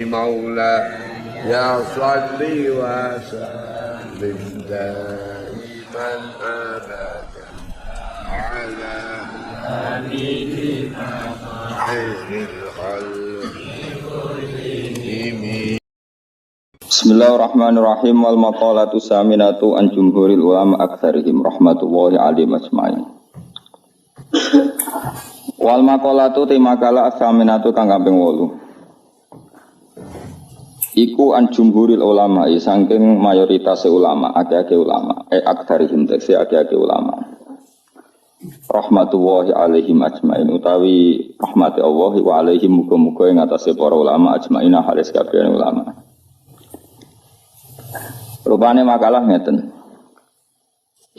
مولا يا صلي وسلم دائما ابدا على حبيبك خير الخلق. Bismillahirrahmanirrahim. Wal maqalatu saminatu an jumhuril ulama aktsarihim rahmatullahi alaihim ajmain. Wal maqalatu makalah saminatu kang kaping 8. Iku an jumhuril ulama saking mayoritas ulama, akeh-akeh ulama, aktsarihim tekse akeh-akeh ulama. Rahmatullahi alaihim ajmain utawi rahmati Allah wa alaihim muga-muga ing atase para ulama ajmain halis kabeh ulama. Rupane makalah ngeten.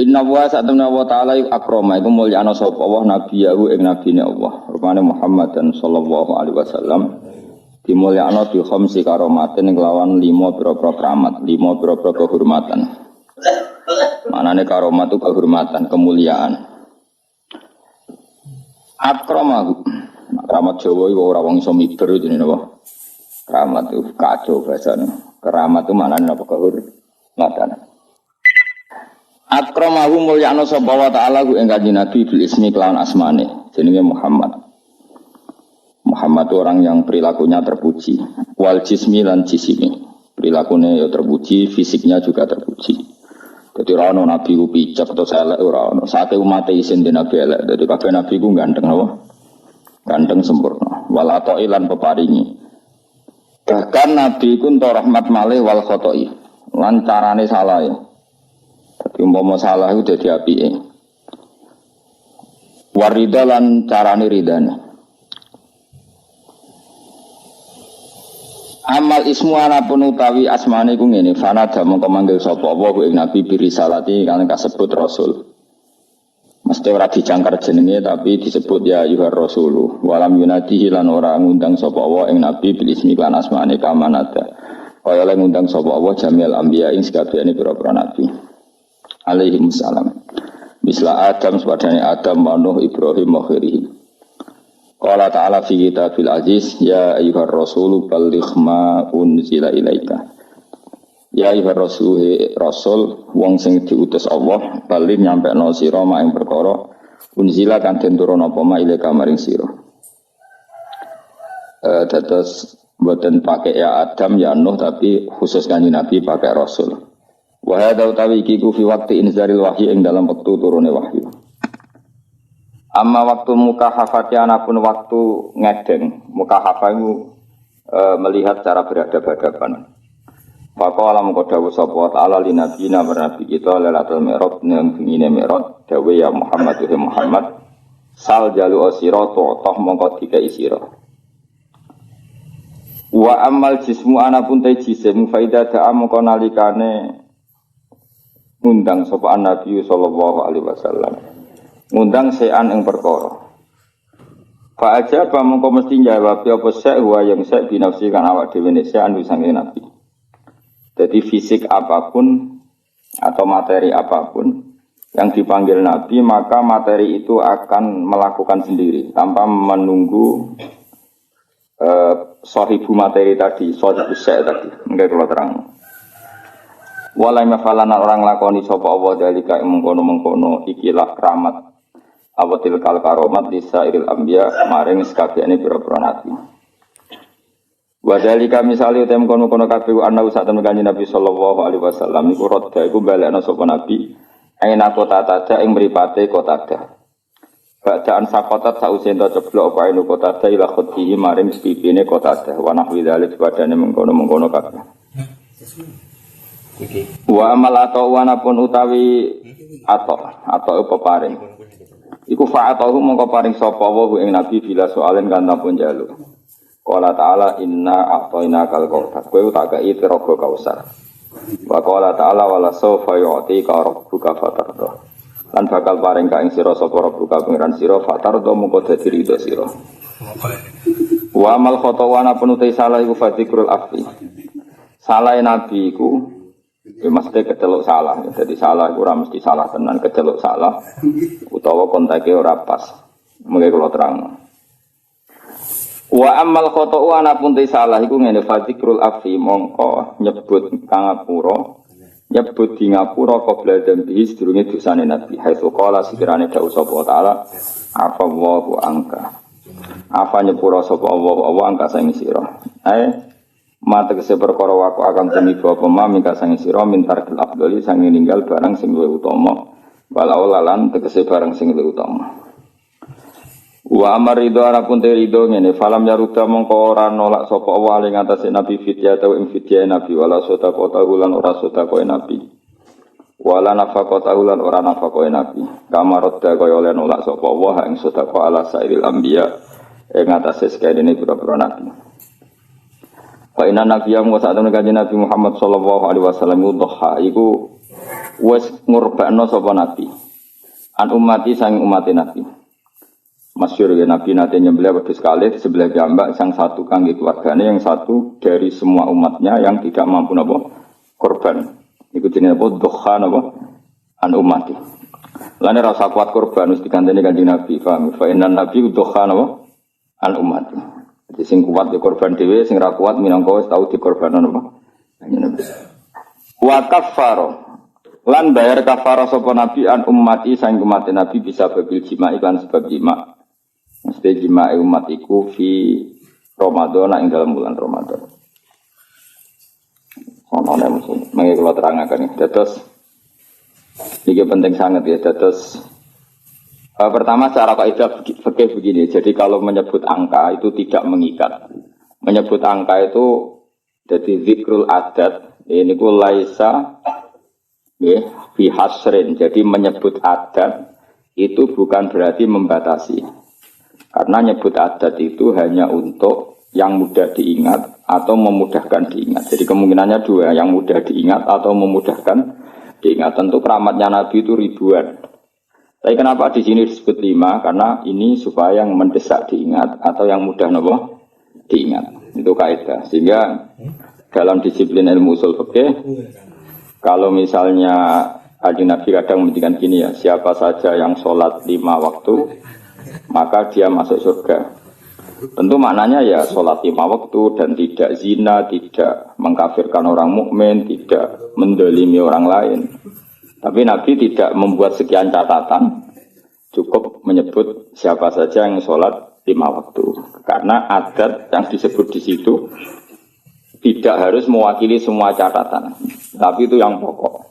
Inna wa sa'atuna wa ta'ala akrama iku mulyana sapa Allah nabiyahu ing nabine Allah. Rupane Muhammad dan sallallahu alaihi wasallam dimulyana bi khamsi karomatin kelawan 5 pira-pira keramat, 5 pira-pira kehormatan. Manane karomat itu kehormatan, kemuliaan. Akrama keramat Jawa iku ora wong iso miber jenenge apa? Keramat itu kacau bahasane. Keramat itu maknane apa kehormatan. Akramahu mulyana sapa wa ta'ala ku ing kanjeng Nabi bil ismi kelawan asmane jenenge Muhammad. Muhammad itu orang yang perilakunya terpuji. Wal jismi lan jisimi. Perilakunya ya terpuji, fisiknya juga terpuji. Jadi orang nabi ku picek atau elek ora ono. Sate umat isin di nabi elek. Jadi kabeh nabi ku ganteng apa? Ganteng sempurna. Wal atoi lan peparingi. Bahkan nabi ku entuk rahmat malih wal khotoi. Lan carane salah ya. Jadi umpama salah itu dadi apike. Warida lan carane ridane. Amal ismu anapun utawi asmane ku ngene, fanada mongko manggil sapa wa ing nabi birisalati kang kasebut rasul. Mesti ora dijangkar jenenge tapi disebut ya ayyuhar rasulu. Walam yunadihi lan ora ngundang sapa wa ing nabi bil ismi lan asmane kamanada. Kaya oleh ngundang sapa wa jamil anbiya ing sakabehane pira-pira nabi. Alaihi salam. Misla Adam sepadane Adam, Nuh, Ibrahim, Muhammad. Qala ta'ala fi kitabil aziz ya ayyuhar rasulu balligh ma unzila ilaika. Ya ayyuhar rasul wong sing diutus Allah bali nyampekno sira mak ing perkara unzila kan den turun apa ma ilaika maring sira. Dados mboten pakai ya Adam ya Nuh tapi khusus kanjeng Nabi pakai rasul. Wa hadza utawi iki ku fi waqti inzaril wahyi ing dalam wektu turune wahyu. Amma waktu mukahafati anapun waktu ngedeng, mukahafah itu melihat cara beradab-adaban. Faqala mengko dawuh sapa ta'ala li nabiyina nabi kita lailatul mi'raj nang bengine mi'raj dawuh ya Muhammad ya Muhammad sal jalu asira toh mongko dikai sira. Wa amal jismu anapun te jisim faida da'a mongko nalikane ngundang sapa nabi sallallahu alaihi wasallam. Ngundang sean ing perkara. Fa aja apa mengko mesti jawab apa sek wa yang sek binafsi kan awak dhewe ne sean sange nabi. Jadi fisik apapun atau materi apapun yang dipanggil nabi maka materi itu akan melakukan sendiri tanpa menunggu sahibu materi tadi, sahibu sek tadi. Enggak kalau terang. Walai mafalana orang lakoni sapa Allah dalika mengkono-mengkono ikilah keramat awatil kal karomat lisa iril anbiya maring sakabehane pira-pira nabi. Wa dalika misale utem kono-kono kabeh ana usah temen kanjeng Nabi sallallahu alaihi wasallam iku rodha iku balekna sapa nabi aina kota tada ing mripate kota tada. Badaan sakotat sause ento ceblok apa inu kota tada ila khutihi maring pipine kota tada wa nahwi dzalik padane mengkono-mengkono kabeh. Wa amal atau wanapun utawi atau peparing. Iku fa'atahu mongko paring sapa wa ing nabi bila soalen kan tampun jaluk. Qala ta'ala inna a'tayna kal kautsar. Kowe tak kei tiraga kausar. Wa qala ta'ala wala sawfa yu'tika rabbuka fatarda. Lan bakal paring ka ing sira sapa rabbuka pangeran sira fatarda mongko dadi ridho sira. Wa amal khatawana penutai salah iku fadikrul afi. Salah nabi iku mesti keceluk salah, jadi salah ora mesti salah tenan, keceluk salah utawa konteke ora pas. Mengke kula terang. Wa amal khoto'u anapun te salah iku ngene fadikrul afi mongko nyebut kang ngapura nyebut di ngapura qabla dzambi sedurunge dosane nabi haitsu qala sikirane dawuh sapa taala afa wa angka apa nyepura sapa Allah angka sing sira mate kese perkara waku akan tumiba apa mika sing sira mintar afdali sang ninggal barang sing luwih utama walau lalan tegese barang sing luwih utama. Wa amar ridho anapun te ridho ngene falam yaruda mongko ora nolak sapa Allah ing atase nabi fidyah ta ing fidyah nabi wala sedekah ulan ora sedekah nabi wala nafaqah ulan ora nafaqah nabi kamarodda kaya oleh nolak sapa Allah ing sedekah ala sairil anbiya ing atase sekene pira-pira nabi. Fa inna nabiyya Muhammad kanjeng Nabi Muhammad sallallahu alaihi wasallam udhha iku wis ngurbakno sapa nabi an ummati sang umat nabi. Masyhur ya Nabi nate nyembelih wedhus kalih sebelah jambak sang satu kangge keluargane yang satu dari semua umatnya yang tidak mampu napa korban. Iku jenenge apa dhuha napa an ummati. Lane rasa kuat korban wis diganteni kanjeng Nabi paham. Fa inna nabi dhuha napa an ummati. Jadi sing kuat ya korban dhewe sing ra kuat minangka wis tau dikorbanan apa. Kanjeng Nabi. Wa kaffara lan bayar kafarah sapa nabi an ummati sang umat nabi bisa babil jima iklan sebab jima. Mesti jemaah umat iku fi Ramadan ing dalam bulan Ramadan. Ono nek mengke kula terangaken dados iki penting sangat ya dados pertama secara kaidah fikih begini. Jadi kalau menyebut angka itu tidak mengikat. Menyebut angka itu jadi zikrul adat ini ku laisa nggih fi hasrin. Jadi menyebut adat itu bukan berarti membatasi. Karena nyebut adat itu hanya untuk yang mudah diingat atau memudahkan diingat. Jadi kemungkinannya dua, yang mudah diingat atau memudahkan diingat. Tentu keramatnya Nabi itu ribuan. Tapi kenapa di sini disebut 5? Karena ini supaya yang mendesak diingat atau yang mudah diingat. Itu kaidah. Sehingga dalam disiplin ilmu usul fikih, kalau misalnya Nabi kadang menghentikan gini ya, siapa saja yang sholat 5 waktu maka dia masuk surga. Tentu maknanya ya sholat 5 waktu dan tidak zina, tidak mengkafirkan orang mukmin, tidak mendolimi orang lain. Tapi Nabi tidak membuat sekian catatan, cukup menyebut siapa saja yang sholat 5 waktu. Karena adat yang disebut di situ tidak harus mewakili semua catatan, tapi itu yang pokok.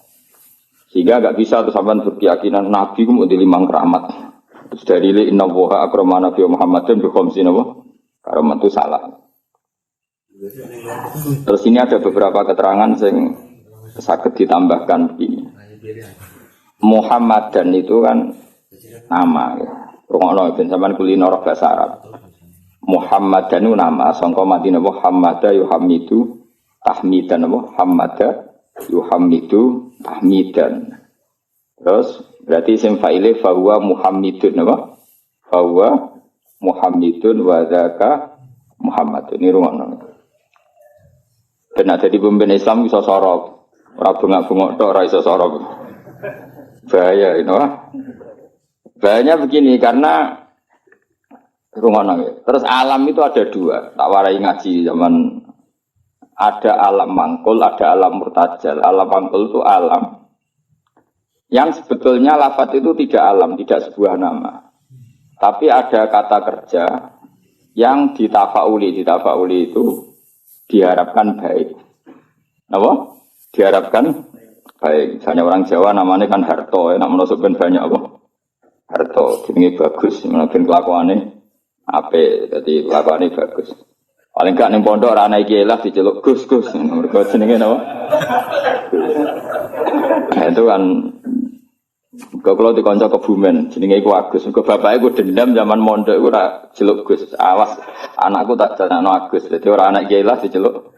Sehingga nggak bisa tuh sampai berkeyakinan Nabi itu mau di 5 keramat. Terus dari inna woha akramana Nabi Muhammadin bikhomsin apa? Karamat itu salah. Terus ini ada beberapa keterangan yang sakit ditambahkan begini. Muhammadan itu kan nama ya. Rungokno ben sampean kulino bahasa Arab. Muhammadan itu nama sangka Madinah Muhammada yuhamidu tahmidan apa? Hammada yuhamidu tahmidan. Terus berarti isim fa'ile fahuwa Muhammadun apa? Fahuwa Muhammadun wa dzaka Muhammadun. Ini rumakno. Ben dadi pemimpin Islam iso sorok. Ora bengak-bengok tok ora iso sorok. Bahaya itu. Bahayanya begini karena rumakno. Terus alam itu ada 2. Tak warai ngaji zaman ada alam mangkul, ada alam murtajal. Alam mangkul itu alam yang sebetulnya lafadz itu tidak alam, tidak sebuah nama. Tapi ada kata kerja yang ditafauli itu diharapkan baik. Apa? Diharapkan baik. Misalnya orang Jawa namanya kan harto, nak menusuk ben banyak apa? Harto, jenenge bagus, mungkin kelakuane apik, dadi kelakuane bagus. Paling gak ning pondok ora ana iki lah diceluk Gus. Mergo jenenge napa? Itu kan kalau di konco Kebumen, jenenge iku Agus. Mergo bapake ku dendam zaman mondok iku ora jeluk Gus. Awas anakku tak janakno Agus. Dadi ora anak kiai lah diceluk.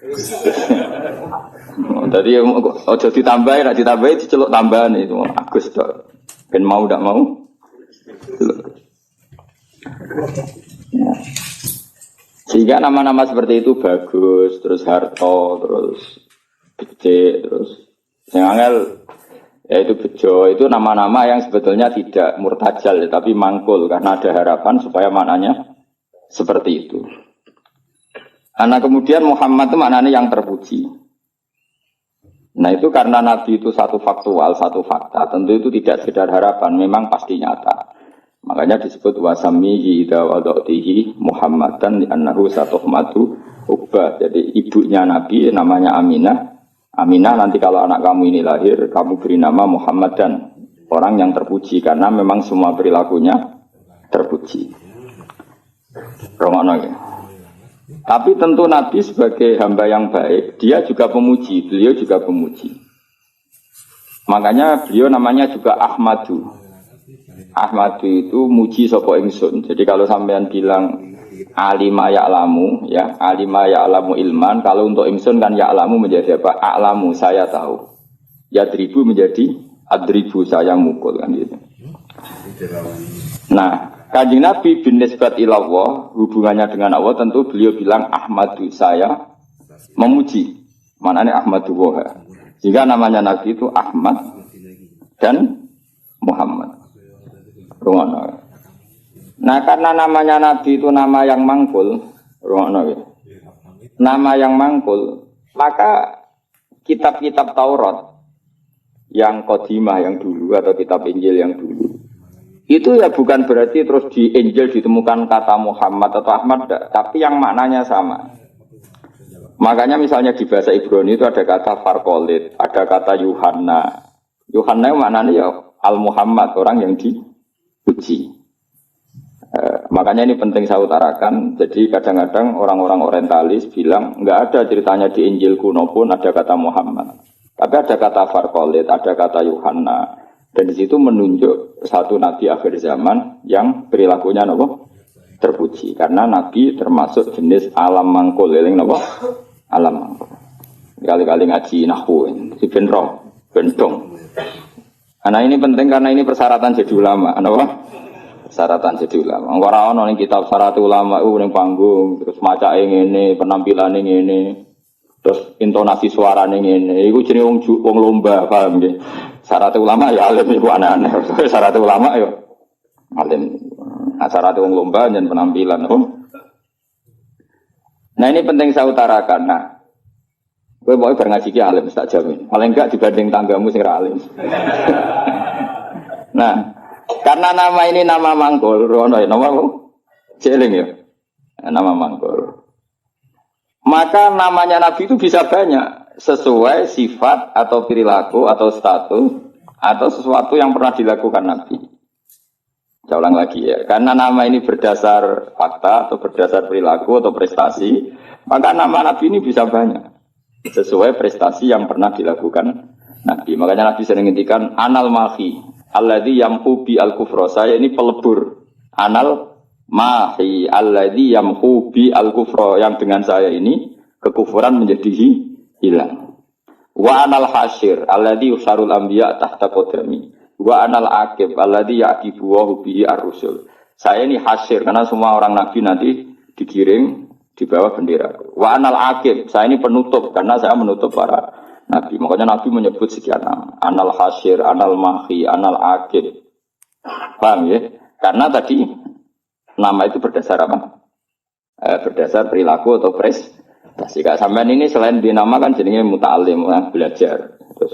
Dadi aja ditambahi, nek ditambahi diceluk tambahan itu Agus tok. Ben mau ndak mau. Ya. Sehingga nama-nama seperti itu bagus, terus harto, terus gede, terus yang angel yaitu bejo, itu nama-nama yang sebetulnya tidak murtajal tapi mangkul karena ada harapan supaya maknanya seperti itu. Anak kemudian Muhammad itu maknanya yang terpuji. Nah itu karena Nabi itu satu faktual, satu fakta. Tentu itu tidak sekedar harapan, memang pasti nyata. Makanya disebut wasamihi idza wada'tihi Muhammadan li'annahu satuhmatu ubba. Jadi ibunya Nabi namanya Aminah. Aminah nanti kalau anak kamu ini lahir, kamu beri nama Muhammadan. Orang yang terpuji karena memang semua perilakunya terpuji. Romono ya. Tapi tentu Nabi sebagai hamba yang baik, dia juga pemuji, beliau juga pemuji. Makanya beliau namanya juga Ahmadu. Ahmadu itu muji sapa ingsun. Jadi kalau sampean bilang alima ya'lamu, ya, alima ya'lamu ilman, kalau untuk ingsun kan ya'lamu menjadi apa? A'lamu, saya tahu. Yadribu menjadi adribu, saya mukul kan gitu. Nah, Kanjeng Nabi bin nisbat ilallah, hubungannya dengan Allah tentu beliau bilang Ahmadu, saya memuji. Maknanya Ahmadu Woha. Jika namanya Nabi itu Ahmad dan Muhammad. Nah karena namanya Nabi itu nama yang mangkul, nama yang mangkul, maka kitab-kitab Taurat yang Qadimah yang dulu atau kitab Injil yang dulu, itu ya bukan berarti terus di Injil ditemukan kata Muhammad atau Ahmad, tapi yang maknanya sama. Makanya misalnya di bahasa Ibrani itu ada kata Farkolit, ada kata Yuhanna. Yuhanna maknanya ya Al-Muhammad, orang yang dipuji. Makanya ini penting saya utarakan. Jadi kadang-kadang orang-orang orientalis bilang nggak ada ceritanya di Injil kuno pun ada kata Muhammad. Tapi ada kata Farkolit, ada kata Yuhanna. Dan di situ menunjuk satu nabi akhir zaman yang perilakunya terpuji. Karena nabi termasuk jenis alam mangkul, alam mangkul. Kali-kali ngaji nahwu, si benro, bentong. Nah ini penting karena ini persyaratan jadi ulama, persyaratan jadi ulama. Orang orang kitab syarat ulama itu yang panggung, terus maca ini, penampilan ini, terus intonasi suara ini, itu jadi wong lomba, paham ya? Syarat ulama ya alim itu aneh-aneh. Syarat ulama ya alim. Nah, syarat wong lomba dan penampilan. Nah ini penting saya utarakan. Nah, gue mau ngaji ki alim tak jamin. Paling enggak dibanding tanggamu sing ra alim. Nah, karena nama ini nama mangkul, rono ya nama jeling ya. Nama mangkul. Maka namanya Nabi itu bisa banyak. Sesuai sifat atau perilaku atau status atau sesuatu yang pernah dilakukan Nabi. Saya ulang lagi ya, karena nama ini berdasar fakta atau berdasar perilaku atau prestasi, maka nama Nabi ini bisa banyak sesuai prestasi yang pernah dilakukan Nabi. Makanya Nabi sering ngintikan anal mahi alladzi yamhu bi al-kufra. Saya ini pelebur. Anal mahi alladzi yamhu bi al-kufra, yang dengan saya ini kekufuran menjadi hilang. Wa anal hasyir alladzi yusarul anbiya tahta qadami. Wa anal aqib alladzi yaqibu wa bihi ar-rusul. Saya ini hasyir karena semua orang nabi nanti dikirim di bawah bendera. Wa anal aqib, saya ini penutup karena saya menutup para nabi. Makanya nabi menyebut sekian nama. Anal hasyir, anal mahi, anal aqib. Paham ya? Karena tadi nama itu berdasar apa? Berdasar perilaku atau prestasi. Jika sampean ini selain dinamakan jenenge muta'alim, belajar. Terus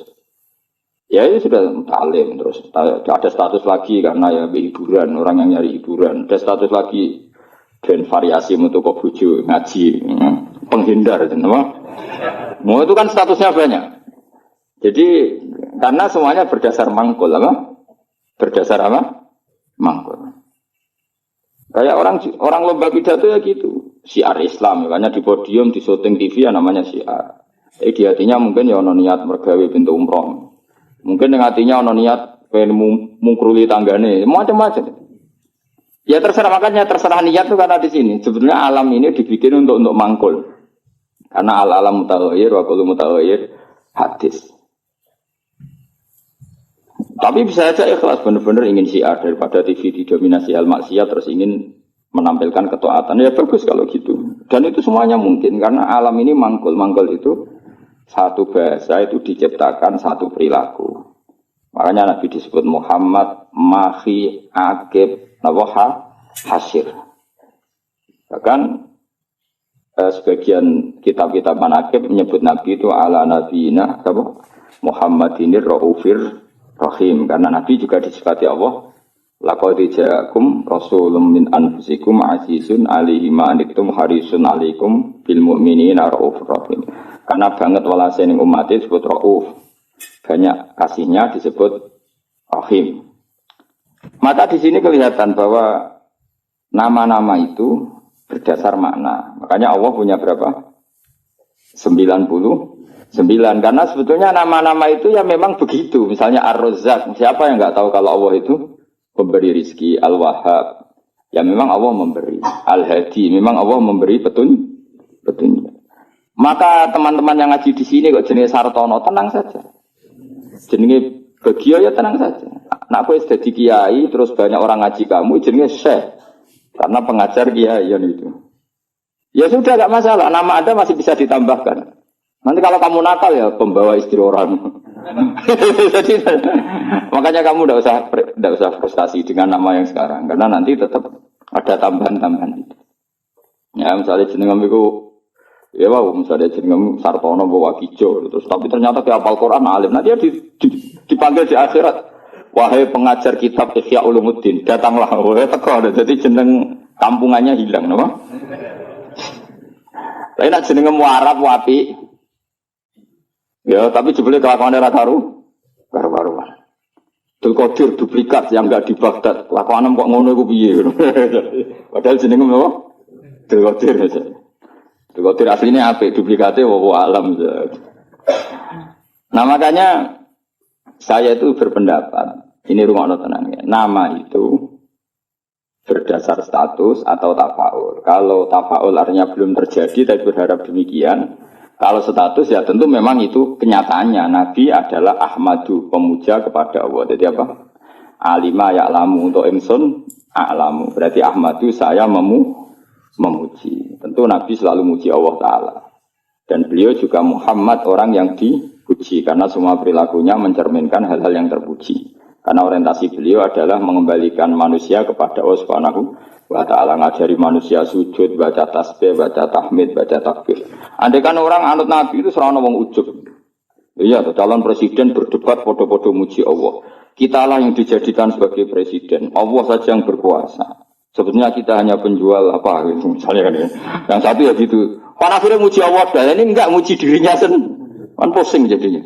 ya itu sudah muta'alim, terus ada status lagi karena ya hiburan, orang yang nyari hiburan. Ada status lagi dan variasi untuk bojo ngaji, penghindar itu mau itu kan statusnya banyak. Jadi karena semuanya berdasar mangkul apa? Berdasar apa? Mangkul. Kayak orang lomba pidato ya gitu. Syiar Islam, makanya di podium, di syuting TV ya namanya syiar. Di hatinya mungkin ya ono niat mergawe pintu umroh. Mungkin dengan hatinya ono niat pengen mungkruli tanggane, macam-macam. Ya terserah, makanya terserah niat tuh karena di sini. Sebetulnya alam ini dibikin untuk mangkul. Karena al-alam mutaghayyir wa kullu mutaghayyir hadis. Tapi bisa saja ikhlas benar-benar ingin syiar daripada TV didominasi hal maksiat terus ingin menampilkan ketaatan. Ya bagus kalau gitu. Dan itu semuanya mungkin karena alam ini mangkul. Mangkul itu satu bahasa itu diciptakan satu perilaku. Makanya Nabi disebut Muhammad, Mahi, Aqib, Nawaha, Hasyir. Bahkan sebagian kitab-kitab manaqib menyebut Nabi itu ala nabiyina apa? Muhammadinir raufir rahim, karena Nabi juga disifati Allah laqad ja'akum rasulun min anfusikum azizun 'alaihi ma anittum harisun 'alaikum bil mu'minina raufur rahim. Karena banget walase ning umat disebut rauf, banyak kasihnya disebut rahim. Maka di sini kelihatan bahwa nama-nama itu berdasar makna. Makanya Allah punya berapa? 99. Karena sebetulnya nama-nama itu ya memang begitu. Misalnya Ar-Razzaq. Siapa yang nggak tahu kalau Allah itu pemberi rizki. Al-Wahhab. Ya memang Allah memberi. Al-Hadi. Memang Allah memberi petunjuk. Maka teman-teman yang ngaji di sini kok jenis Sartono tenang saja. Jenis Bagio ya tenang saja. Nah aku sudah di kiai terus banyak orang ngaji kamu jenis Syekh. Karena pengajar kiai itu. Ya sudah gak masalah, nama Anda masih bisa ditambahkan. Nanti kalau kamu nakal ya pembawa istri orang. Jadi makanya kamu tidak usah frustasi dengan nama yang sekarang, karena nanti tetap ada tambahan-tambahan itu. Ya misalnya jenengam itu, ya wow, misalnya jenengam Sartono bawa Kijo, terus tapi ternyata dia hafal Quran alim, nanti dia dipanggil di akhirat. Wahai pengajar kitab Ihya Ulumuddin, datanglah. Wahai teko, jadi jeneng kampungannya hilang, no? Tapi nak jeneng Arab wapi. Ya, tapi jebule kelakuane ra karuan. Qadir duplikat yang enggak di Baghdad. Kelakuane kok ngono iku piye? Padahal jenenge apa? Qadir aja. Qadir aslinya apik, duplikate wa alam. Nah, makanya saya itu berpendapat, ini rumah tenang ya, nama itu berdasar status atau tafaul. Kalau tafaul artinya belum terjadi, tapi berharap demikian. Kalau status ya tentu memang itu kenyataannya. Nabi adalah Ahmadu, pemuja kepada Allah. Jadi apa? Alima ya'lamu untuk Imsun a'lamu. Berarti Ahmadu saya memuji. Tentu Nabi selalu muji Allah Ta'ala. Dan beliau juga Muhammad, orang yang dipuji. Karena semua perilakunya mencerminkan hal-hal yang terpuji. Karena orientasi beliau adalah mengembalikan manusia kepada Allah Subhanahu wa Ta'ala. Ngajari manusia sujud, baca tasbih, baca tahmid, baca takbir. Andai kan orang anut Nabi itu serana wong ujub. Iya, calon presiden berdebat podo-podo muji Allah. Kita lah yang dijadikan sebagai presiden. Allah saja yang berkuasa. Sebetulnya kita hanya penjual apa gitu, misalnya kan ya. Yang satu ya gitu. Kan akhirnya muji Allah, dan ini enggak muji dirinya sendiri. Kan pusing jadinya.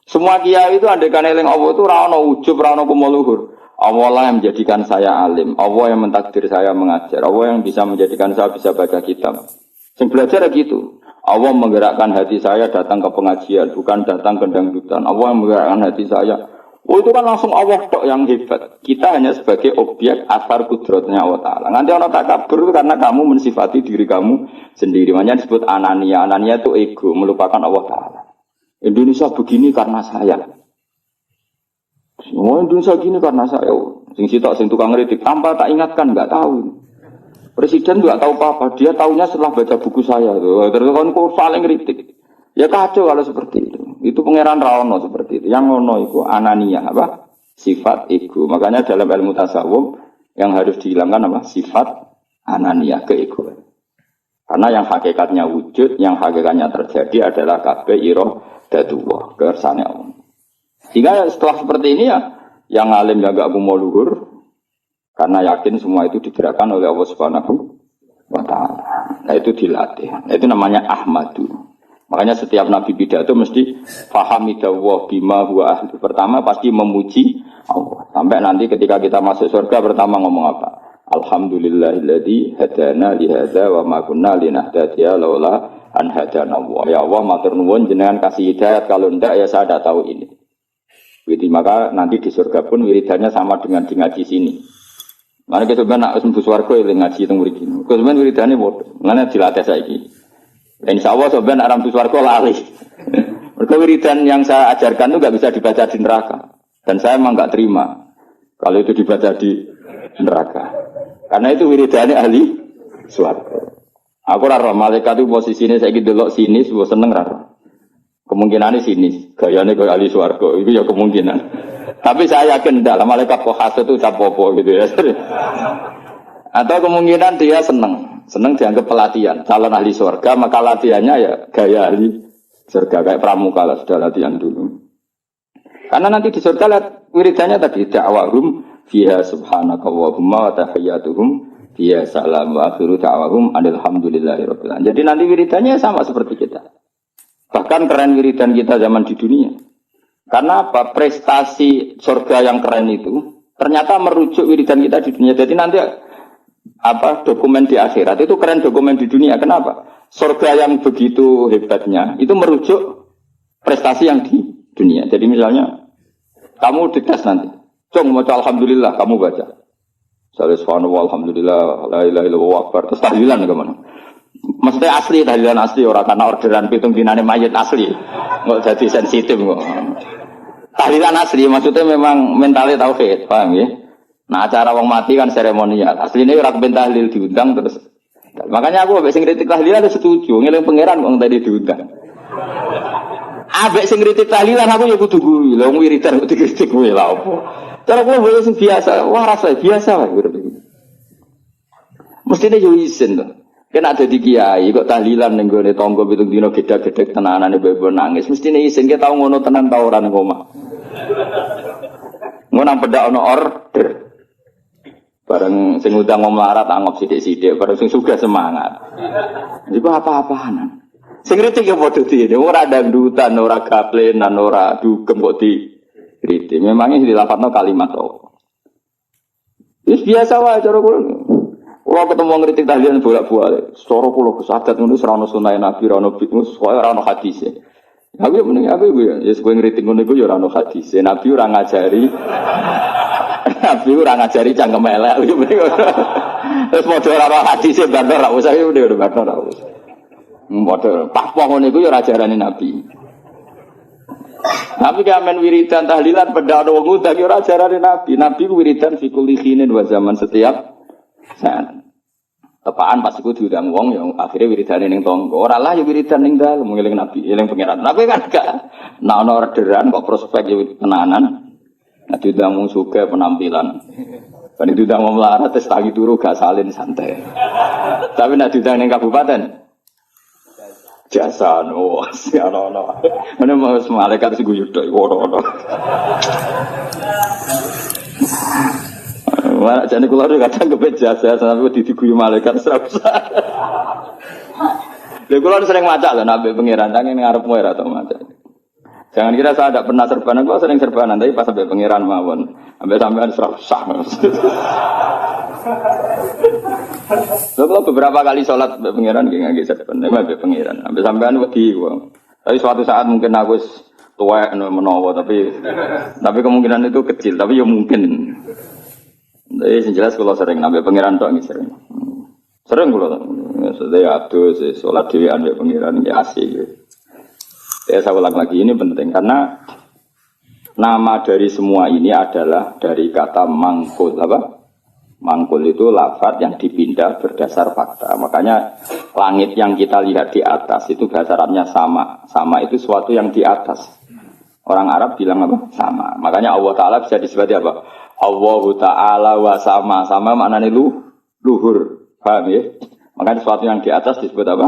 Semua kiai itu andai kan eling Allah itu ra ono ujub, ra ono kumuluhur. Allah lah yang menjadikan saya alim, Allah yang mentakdir saya mengajar, Allah yang bisa menjadikan saya bisa baca kitab. Sing belajar gitu. Allah menggerakkan hati saya datang ke pengajian, bukan datang ke dangdutan. Allah yang menggerakkan hati saya. Oh itu kan langsung Allah tok yang hebat. Kita hanya sebagai objek asar kudratnya Allah Ta'ala. Nanti orang takabur karena kamu mensifati diri kamu sendiri. Makanya disebut anania. Anania itu ego, melupakan Allah Ta'ala. Indonesia begini karena saya. Semua Indonesia begini karena saya. Sing sitok sing tukang kritik tanpa tak ingatkan nggak tahu. Presiden nggak tahu apa-apa. Dia tahunya setelah baca buku saya. Terus kan kok saling kritik. Ya kacau kalau seperti itu. Itu pangeran Raono seperti itu. Yang ngono itu anania apa? Sifat ego. Makanya dalam ilmu tasawuf yang harus dihilangkan apa? Sifat anania, keegoan. Karena yang hakikatnya wujud, yang hakikatnya terjadi adalah kabeh iradatullah, kersane Allah. Sehingga setelah seperti ini ya, yang alim jaga aku mau luhur, karena yakin semua itu digerakkan oleh Allah Subhanahu wa Ta'ala. Nah itu dilatih. Nah, itu namanya Ahmadu. Makanya setiap Nabi pidato mesti fahamidallah bima huwa ahli. Pertama pasti memuji Allah. Sampai nanti ketika kita masuk surga pertama ngomong apa? Alhamdulillahilladzi hadana li hadza wa ma kunna linahtadiya laula an hadana Allah. Ya Allah matur nuwun jenengan kasih hidayat, kalau ndak ya saya tidak tahu ini. Jadi maka nanti di surga pun wiridannya sama dengan di ngaji sini. Mana kita sebenarnya nak sembuh swarga yang ngaji teng mriki. Kok sebenarnya wiridannya bodoh. Mana dilatih saiki. Insya Allah sebenarnya aram tu swarga lali. Mereka wiridan yang saya ajarkan itu nggak bisa dibaca di neraka. Dan saya memang nggak terima kalau itu dibaca di neraka. Karena itu wiridannya ahli swarga. Aku raro malaikat itu posisinya saya gitu loh sini, semua seneng raro. Kemungkinannya sini, gayanya ke ahli swarga itu ya kemungkinan. Tapi saya yakin tidak, malaikat kok khas itu sapopo gitu ya. Atau kemungkinan dia seneng. Seneng dianggap pelatihan. Calon ahli surga, maka latihannya ya gaya ahli surga. Kayak pramuka lah, sudah latihan dulu. Karena nanti di surga lihat wiridannya tadi. Da'wahum fiha subhanaka wa tahiyyatuhum fiha salam wa akhiru da'wahum alhamdulillahirabbil alamin. Jadi nanti wiridannya sama seperti kita. Bahkan keren wiridan kita zaman di dunia. Karena apa? Prestasi surga yang keren itu ternyata merujuk wiridan kita di dunia. Jadi nanti dokumen di akhirat itu keren dokumen di dunia. Kenapa? Surga yang begitu hebatnya itu merujuk prestasi yang di dunia. Jadi misalnya kamu dites nanti, Cung mau alhamdulillah kamu baca. Misalnya subhanallah alhamdulillah la ilaha illallah akbar. Terus tahlilan kemana? Maksudnya asli tahlilan asli orang karena orderan pitung dinane mayit asli. Nggak jadi sensitif kok. Tahlilan asli maksudnya memang mentalnya tauhid, paham ya? Nah acara wong mati kan seremonial. Aslinya orang kepen tahlil diundang terus. Makanya aku ambek sing kritik tahlilan ada setuju. Ngeling pangeran wong tadi diundang. Ambek sing kritik tahlilan aku ya kudu kuwi. Lah wong wiridan kok dikritik kuwi lha opo. Cara kuwi sing biasa, wah rasa biasa wae. Mestine yo isin to. Kena dadi kiai kok tahlilan ning gone tangga pitung dina gedhe-gedhe tenanane bebo nangis. Mestine isin ki tau ngono tenan ta ora ning omah. Ngono nang pedak ono order. Bareng sing udang wong melarat anggap sithik-sithik, bareng sing sugih semangat. Iku apa-apaan. Sing kritik ya padha dene, ora dangdutan, ora gaplenan, ora dugem kok dikritik. Memangnya dilapatno kalimat apa. Wis biasa wae cara kula. Kula ketemu ngritik tahlilan bolak-balik. Cara kula kesadat ngono ora ono sunah Nabi, ora ono bimus, ora ono hadis. Aku mending aku ya kowe ngritik ngono iku ya ora ono hadis. Nabi ora ngajari Nabi ora ngajari cangkem elek. Terus model ora hadis bandar ra usah iki udah bandar ra usah. Model pakpo ngono iku ya ora ajarane Nabi. Tapi kamen wiridan tahlilan pedha ono wong udah ya ora ajarane Nabi. Nabi wiridan fi kulli khinin wa zaman setiap saat. Tepaan pas iku diundang wong ya akhire wiridane ning tangga. Ora lah ya wiridan ning dalem ngeling Nabi, eling pangeran. Tapi kan gak nek ana orderan kok prospek ya tenanan. Nah diundang wong sugih penampilan. Kan diundang wong melarat tes tangi turu gak salin santai. Tapi nek diundang ning kabupaten jasa no, ono. Mana mau malaikat sing guyu tok ono. Wah, jane kula kadang kepet jasa sampe diguyu malaikat ora usah. Lha kula sering maca lho nabe pangeran tangi ngarepmu ora tau maca. Jangan kira saya tidak pernah serbanan, gua sering serbanan tapi pas sampai pangeran mawon, sampai sampean ora usah. Lalu beberapa kali sholat sampai pangeran nggih serban, sampai pangeran, sampai sampean wedi gua. Tapi suatu saat mungkin aku tuwek menawa tapi kemungkinan itu kecil, tapi ya mungkin. Tapi yang jelas kalau sering sampai pangeran tok nggih sering. Sering kula. Saya adus sholat dhewean sampai pangeran ya asik. Ya saya ulang lagi ini penting karena nama dari semua ini adalah dari kata mangkul apa? Mangkul itu lafaz yang dipindah berdasar fakta. Makanya langit yang kita lihat di atas itu bahasa Arabnya sama. Sama itu suatu yang di atas. Orang Arab bilang apa? Sama. Makanya Allah Ta'ala bisa disebut apa? Allah Ta'ala wa sama. Sama maknanya luhur. Paham ya? Makanya suatu yang di atas disebut apa?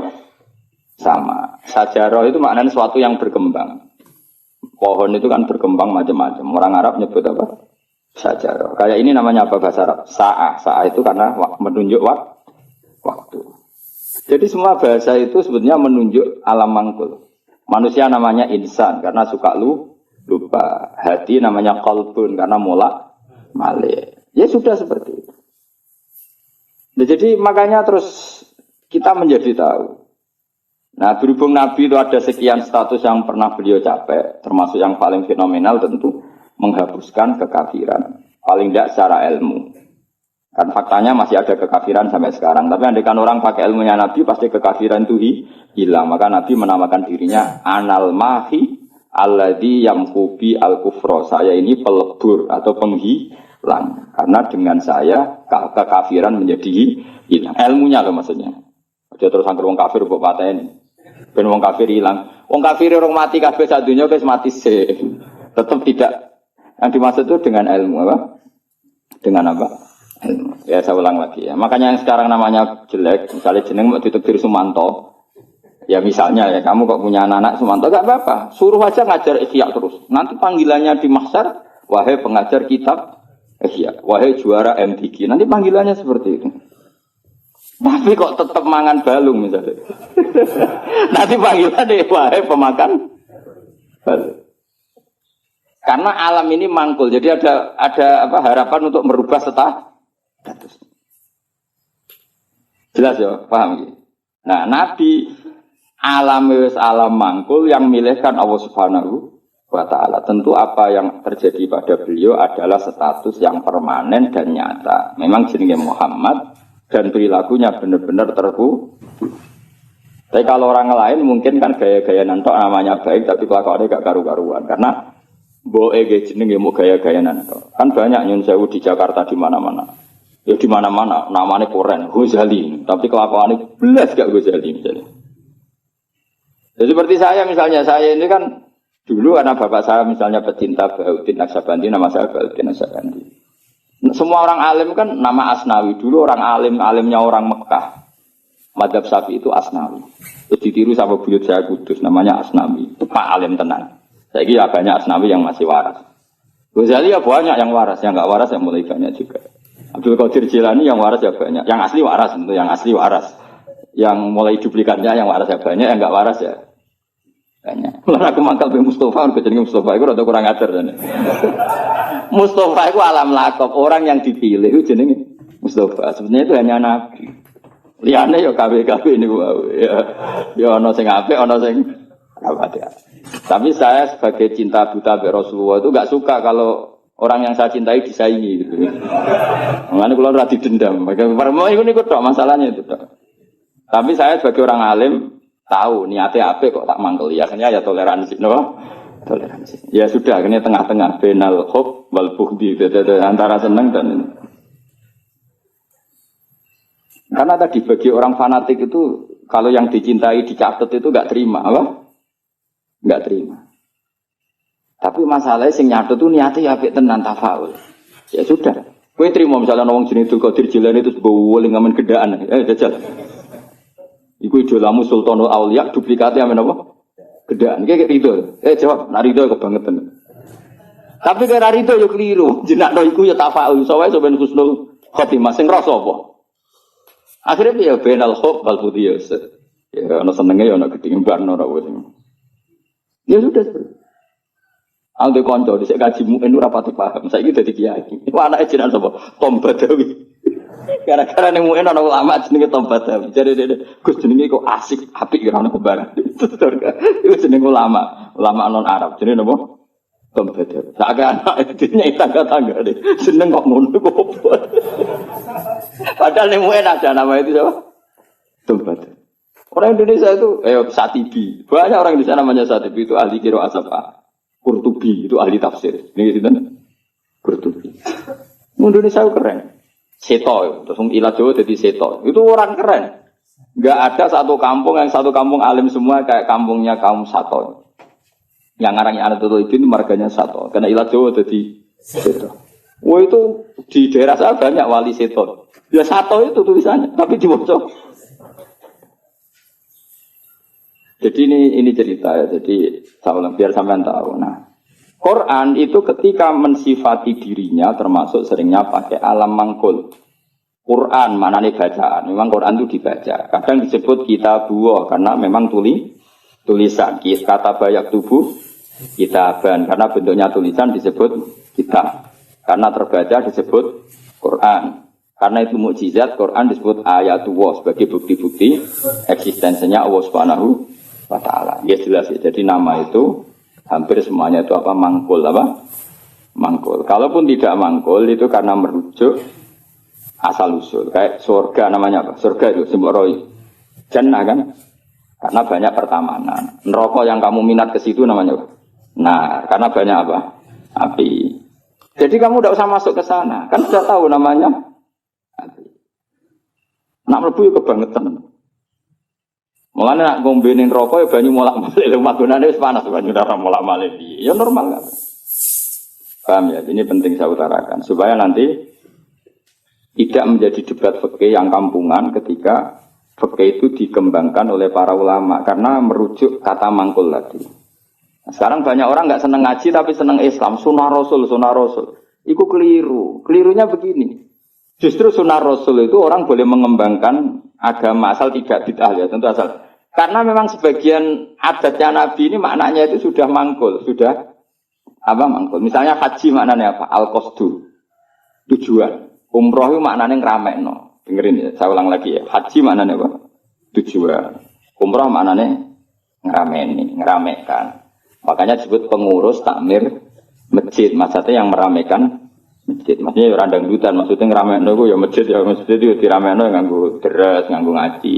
Sama. Sajarah itu maknanya sesuatu yang berkembang. Pohon itu kan berkembang macam-macam. Orang Arab nyebut apa? Sajarah. Kayak ini namanya apa bahasa Arab? Sa'ah. Sa'ah itu karena menunjuk waktu. Jadi semua bahasa itu sebetulnya menunjuk alam mangkul. Manusia namanya insan karena suka lupa. Hati namanya qalbun karena malik. Ya sudah seperti itu. Nah, jadi makanya terus kita menjadi tahu. Nah berhubung Nabi itu ada sekian status yang pernah beliau capai, termasuk yang paling fenomenal tentu menghapuskan kekafiran. Paling tidak secara ilmu. Kan faktanya masih ada kekafiran sampai sekarang. Tapi andaikan orang pakai ilmunya Nabi pasti kekafiran itu hilang. Maka Nabi menamakan dirinya Anal Mahi Alladhi Yamkubi Al-Kufro. Saya ini pelebur atau penghilang. Karena dengan saya kekafiran menjadi hilang. Ilmunya loh maksudnya. Dia terus angker wong kafir kok pateni. Ben wong kafir hilang. Wong kafir orang mati kabeh sak donya wis mati sih. Tetap tidak. Yang dimaksud itu dengan ilmu apa? Dengan apa? Ya saya ulang lagi ya. Makanya yang sekarang namanya jelek, misalnya jeneng mau ditekdir Sumanto. Ya misalnya ya kamu kok punya anak Sumanto gak apa-apa. Suruh aja ngajar ihya terus. Nanti panggilannya di mahsyar, wahai pengajar kitab ihya, wahai juara MTQ. Nanti panggilannya seperti itu. Tapi kok tetap mangan balung misalnya. Nanti panggilannya wahai pemakan balung. Karena alam ini mangkul. Jadi ada harapan untuk merubah status. Jelas ya, paham ya? Nah, Nabi alam mangkul yang milihkan Allah Subhanahu wa ta'ala. Tentu apa yang terjadi pada beliau adalah status yang permanen dan nyata. Memang jenenge Muhammad dan perilakunya benar-benar terku. Tapi kalau orang lain mungkin kan gaya-gaya nantok namanya baik tapi kelakuannya gak karu-karuan. Karena boe jenenge mau gaya-gaya nantok. Kan banyak nyun sewu di Jakarta di mana-mana. Ya di mana-mana namanya Koren, Ghazali, tapi kelakuannya belas gak Ghazali misalnya. Jadi seperti saya misalnya, saya ini kan dulu karena bapak saya misalnya pecinta Bahauddin Naksabandi, nama saya Bahauddin Naksabandi. Semua orang alim kan nama Asnawi. Dulu orang alimnya orang Mekah. Madzhab Syafi'i itu Asnawi. Terus ditiru sama buyut saya Kudus, namanya Asnawi. Itu Pak Alim tenan. Saya kira banyak Asnawi yang masih waras. Ghazali ya banyak yang waras, yang nggak waras yang mulai banyak juga. Abdul Qadir Jilani yang waras ya banyak, yang asli waras tentu, yang asli waras. Yang mulai duplikatnya yang waras ya banyak, yang nggak waras ya banyak. Lalu aku mangkal be Mustafa, aku jadi Mustafa itu rada kurang ajar dan Mustafa itu alam lakop, orang yang dipilih itu jenenge Mustafa. Sebenarnya itu hanya nabi. Liane ya KW ini ya ono sing apik, ono sing apa ya. Tapi saya sebagai cinta buta be Rasulullah itu enggak suka kalau orang yang saya cintai disaingi gitu. Mengenai kalau rada dendam, mau ikut tok masalahnya itu tok. Tapi saya sebagai orang alim tahu niatnya apa kok tak mangkel ya, ya toleransi, no? Toleransi. Ya sudah, ini tengah-tengah benal hub wal bughdi antara senang dan karena tadi bagi orang fanatik itu kalau yang dicintai dicatat itu enggak terima, apa? Enggak terima. Tapi masalahnya sing nyatet itu niatnya apik tenan tafaul. Ya sudah. Kowe trimo misalnya wong jenenge Abdul Qadir Jilani itu boleh ngamen gedaan. Jajal. Iku idolamu Sultanul Auliya duplikatnya amen apa? Gedaan. Kayak rido. Jawab, nak rido kebangetan. Tapi kira rido yo keliru. Jenakno iku ya tafaul. Soale sampeyan husnul khotimah sing rasa apa? Akhirnya ya benal khop wal budiyas. Ya ana senenge ya ana gedhe barno ora wis. Ya sudah. Angge kanca dhisik kaji muin ora pati paham. Saiki dadi kiai. Iku anake jenengan sapa? Tom Badawi. Gara-gara ning muin ana ulama jenenge Tom Badawi. Jare Gus jenenge kok asik, apik ora ono kebaran. Iku jenenge ulama non Arab. Jenenge napa? Tom Badawi. Sak anak dene tangga-tangga seneng kok ngono kok opo. Padahal ning muin ada nama itu siapa? Tom Badawi. Orang Indonesia itu Satibi. Banyak orang di sana namanya Satibi itu ahli qiraah asapa. Qurtubi itu ahli tafsir. Ini gitu kan? Qurtubi. Indonesia itu keren. Seto, terus ilah Jawa jadi seto. Itu orang keren. Enggak ada satu kampung alim semua kayak kampungnya kaum Sato. Yang ngarangnya anak itu marganya Sato. Karena ilah Jawa jadi seto. Wah itu di daerah saya banyak wali seto. Ya Sato itu tulisannya, tapi dibaca. Jadi ini cerita ya. Jadi biar sampean tahu. Nah, Quran itu ketika mensifati dirinya termasuk seringnya pakai alam mangkul. Quran maknanya bacaan. Memang Quran itu dibaca. Kadang disebut kitabullah karena memang tulisan. Kata banyak tubuh kitaban karena bentuknya tulisan disebut kitab. Karena terbaca disebut Quran. Karena itu mukjizat Quran disebut ayatullah sebagai bukti-bukti eksistensinya Allah Subhanahu wa ta'ala. Ya jelas ya. Jadi nama itu hampir semuanya itu apa? Mangkul. Kalaupun tidak mangkul itu karena merujuk asal usul. Kayak surga namanya apa? Surga itu sembaroi. Jannah kan? Karena banyak pertamanan. Neraka yang kamu minat ke situ namanya apa? Nah, karena banyak apa? Api. Jadi kamu tidak usah masuk ke sana. Kan sudah tahu namanya api. Nak mlebu ya kebangetan. Mulane nak ngombenin rokok ya banyu molak-malik lho magunane wis panas banyu ora molak-malik. Ya normal kan. Paham ya? Ini penting saya utarakan supaya nanti tidak menjadi debat fikih yang kampungan ketika fikih itu dikembangkan oleh para ulama karena merujuk kata mangkul tadi. Nah, sekarang banyak orang nggak seneng ngaji tapi seneng Islam, sunnah Rasul. Itu keliru. Kelirunya begini. Justru sunnah Rasul itu orang boleh mengembangkan agama asal tidak bid'ah ya, tentu asal. Karena memang sebagian adatnya Nabi ini maknanya itu sudah mangkul, sudah apa mangkul. Misalnya haji maknanya apa? Al-qasdu, tujuan. Umroh itu maknanya ngramekno. Dengerin ya, saya ulang lagi ya. Haji maknanya apa? Tujuan. Umroh maknanya ngeramekan. Makanya disebut pengurus takmir masjid. Maksudnya yang meramekan masjid. Maksudnya randang dutan. Maksudnya ngeramekan itu ya masjid itu diramekan nganggo deres, nganggo ngaji.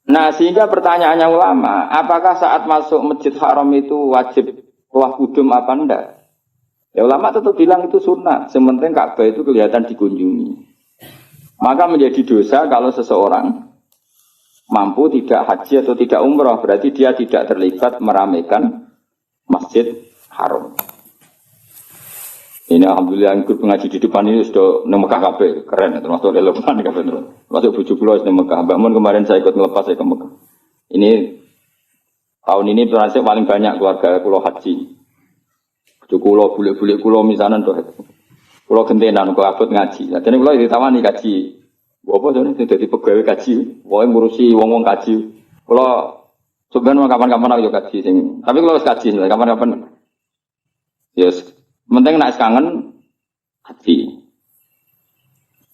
Nah sehingga pertanyaannya ulama, apakah saat masuk masjid haram itu wajib tawaf kudum apa enggak? Ya ulama tetap bilang itu sunnah. Sementing Ka'bah itu kelihatan dikunjungi. Maka menjadi dosa kalau seseorang mampu tidak haji atau tidak umrah, berarti dia tidak terlibat meramaikan masjid haram. Ini alhamdulillah yang ikut pengaji di depan ini sudah nang Mekah kabeh, keren termasuk relevan kabeh terus. Masuk bojo kula nang Mekah. Mbak Mun kemarin saya ikut ngelepas saya ke Mekah. Ini tahun ini terasa paling banyak keluarga kula haji. Bojo kula bule-bule kula misanan to. Kula gentenan kok abot ngaji. Dene kula ditawani kaji. Apa jane dadi pegawai kaji, wae ngurusi wong-wong kaji. Kula sebenarnya kapan-kapan aku yo kaji sing. Tapi kula wis kaji kapan-kapan. Yes. Penting nak kangen haji.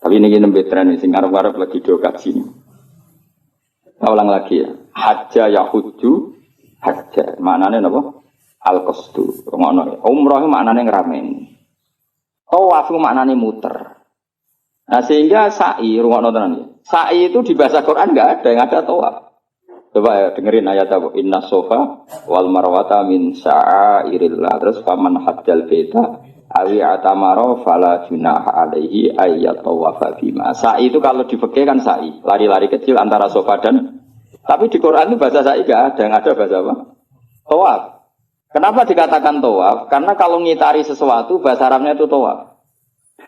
Tapi ini nembe tren sing arep-arep lagi do kaji. Saya ulang lagi ya. Hajja yahuju hajja. Maknane napa? Al-qasdu. Ngono ya. Umrah maknane ngrameni. Tawaf maknane muter. Nah sehingga sa'i rungono tenan ya. Sa'i itu di bahasa Quran enggak ada, yang ada tawaf. Coba ya dengerin ayat apa? Inna sofa wal marwata min sya'airillah. Terus faman hajjal beta awi atamaro fala junaha alaihi ayyat tawafa bima. Sa'i itu kalau di fikih kan sa'i, lari-lari kecil antara sofa dan. Tapi di Quran itu bahasa sa'i enggak ada, yang ada bahasa apa? Tawaf. Kenapa dikatakan tawaf? Karena kalau ngitari sesuatu bahasa Arabnya itu tawaf.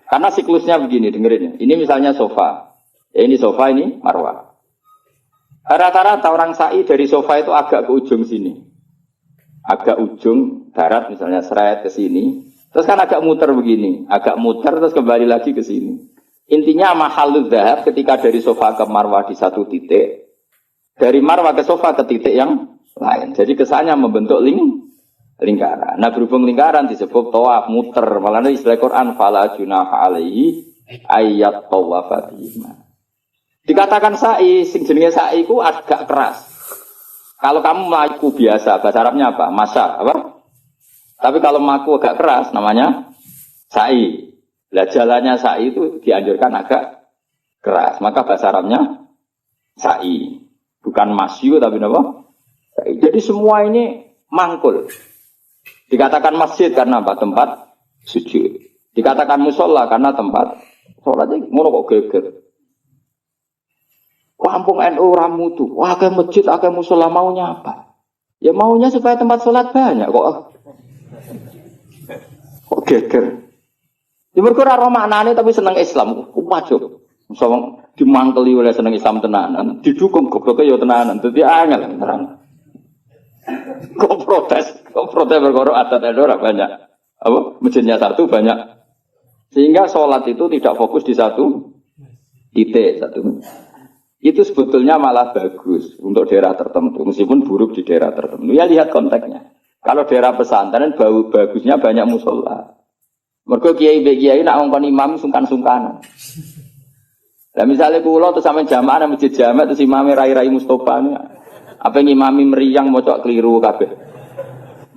Karena siklusnya begini, dengerin ya. Ini misalnya sofa. Ya, ini sofa, ini marwah. Rata-rata orang sa'i dari sofa itu agak ke ujung sini. Agak ujung barat misalnya seret ke sini. Terus kan agak muter begini. Agak muter terus kembali lagi ke sini. Intinya mahalul dhahab ketika dari sofa ke marwah di satu titik. Dari marwah ke sofa ke titik yang lain. Jadi kesannya membentuk lingkaran. Nah berhubung lingkaran disebut tawaf muter. Malah istilah Quran fala junaha alaihi ayat tawafa bima. Dikatakan sa'i, sing jenenge sa'i ku agak keras. Kalau kamu melaku biasa, bahasa Arabnya apa? Masa, apa? Tapi kalau melaku agak keras, namanya sa'i. Lah jalannya sa'i itu dianjurkan agak keras. Maka bahasa Arabnya sa'i. Bukan masyu, tapi apa? Sa'i. Jadi semua ini mangkul. Dikatakan masjid karena apa? Tempat sujud. Dikatakan musola karena tempat sholatnya ngono kok geger. Kampung NU ramu tuh, wah ke masjid, ke musola maunya apa? Ya maunya supaya tempat sholat banyak kok geger. Ya mereka ora maknane tapi seneng Islam, wajib. Misalnya dimangkeli oleh seneng Islam tenanan, didukung gobloknya ya tenanan, jadi angel terang. Kok protes berkorok adat ora banyak. Apa? Masjidnya satu banyak. Sehingga sholat itu tidak fokus di satu titik satu. Itu sebetulnya malah bagus untuk daerah tertentu, meskipun buruk di daerah tertentu. Ya lihat konteksnya. Kalau daerah pesantren bagusnya banyak musola. Mergo kiai nak ngongkon imam sungkan-sungkanan. Lah misalnya kula terus sampe jamaah nang masjid jamaah terus imame rai-rai Mustofa ini. Apa ngimami meriang mocok keliru kabeh.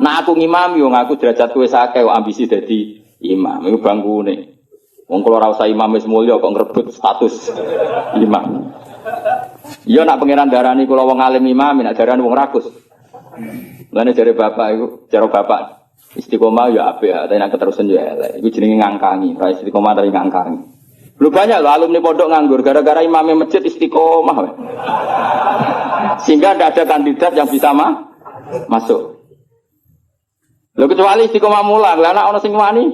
Nah aku ngimami yo ngaku derajatku wis akeh ambisi dadi imam. Iku bangkune. Wong kula ora usah imam wis mulya kok ngrebut status imam. Iya nak pengiran darani kula wong alim imam, nak darani wong rakus. Lane jare bapak iku, jare bapak istiqomah ya apik, tapi nak keterusan ya elek. Iku jenenge ngangkangi, ra istiqomah tapi ngangkangi. Lu banyak loh alumni pondok nganggur gara-gara imamnya masjid istiqomah. Sehingga tidak ada kandidat yang bisa masuk. Lo kecuali istiqomah mulang, lah anak orang sing wani,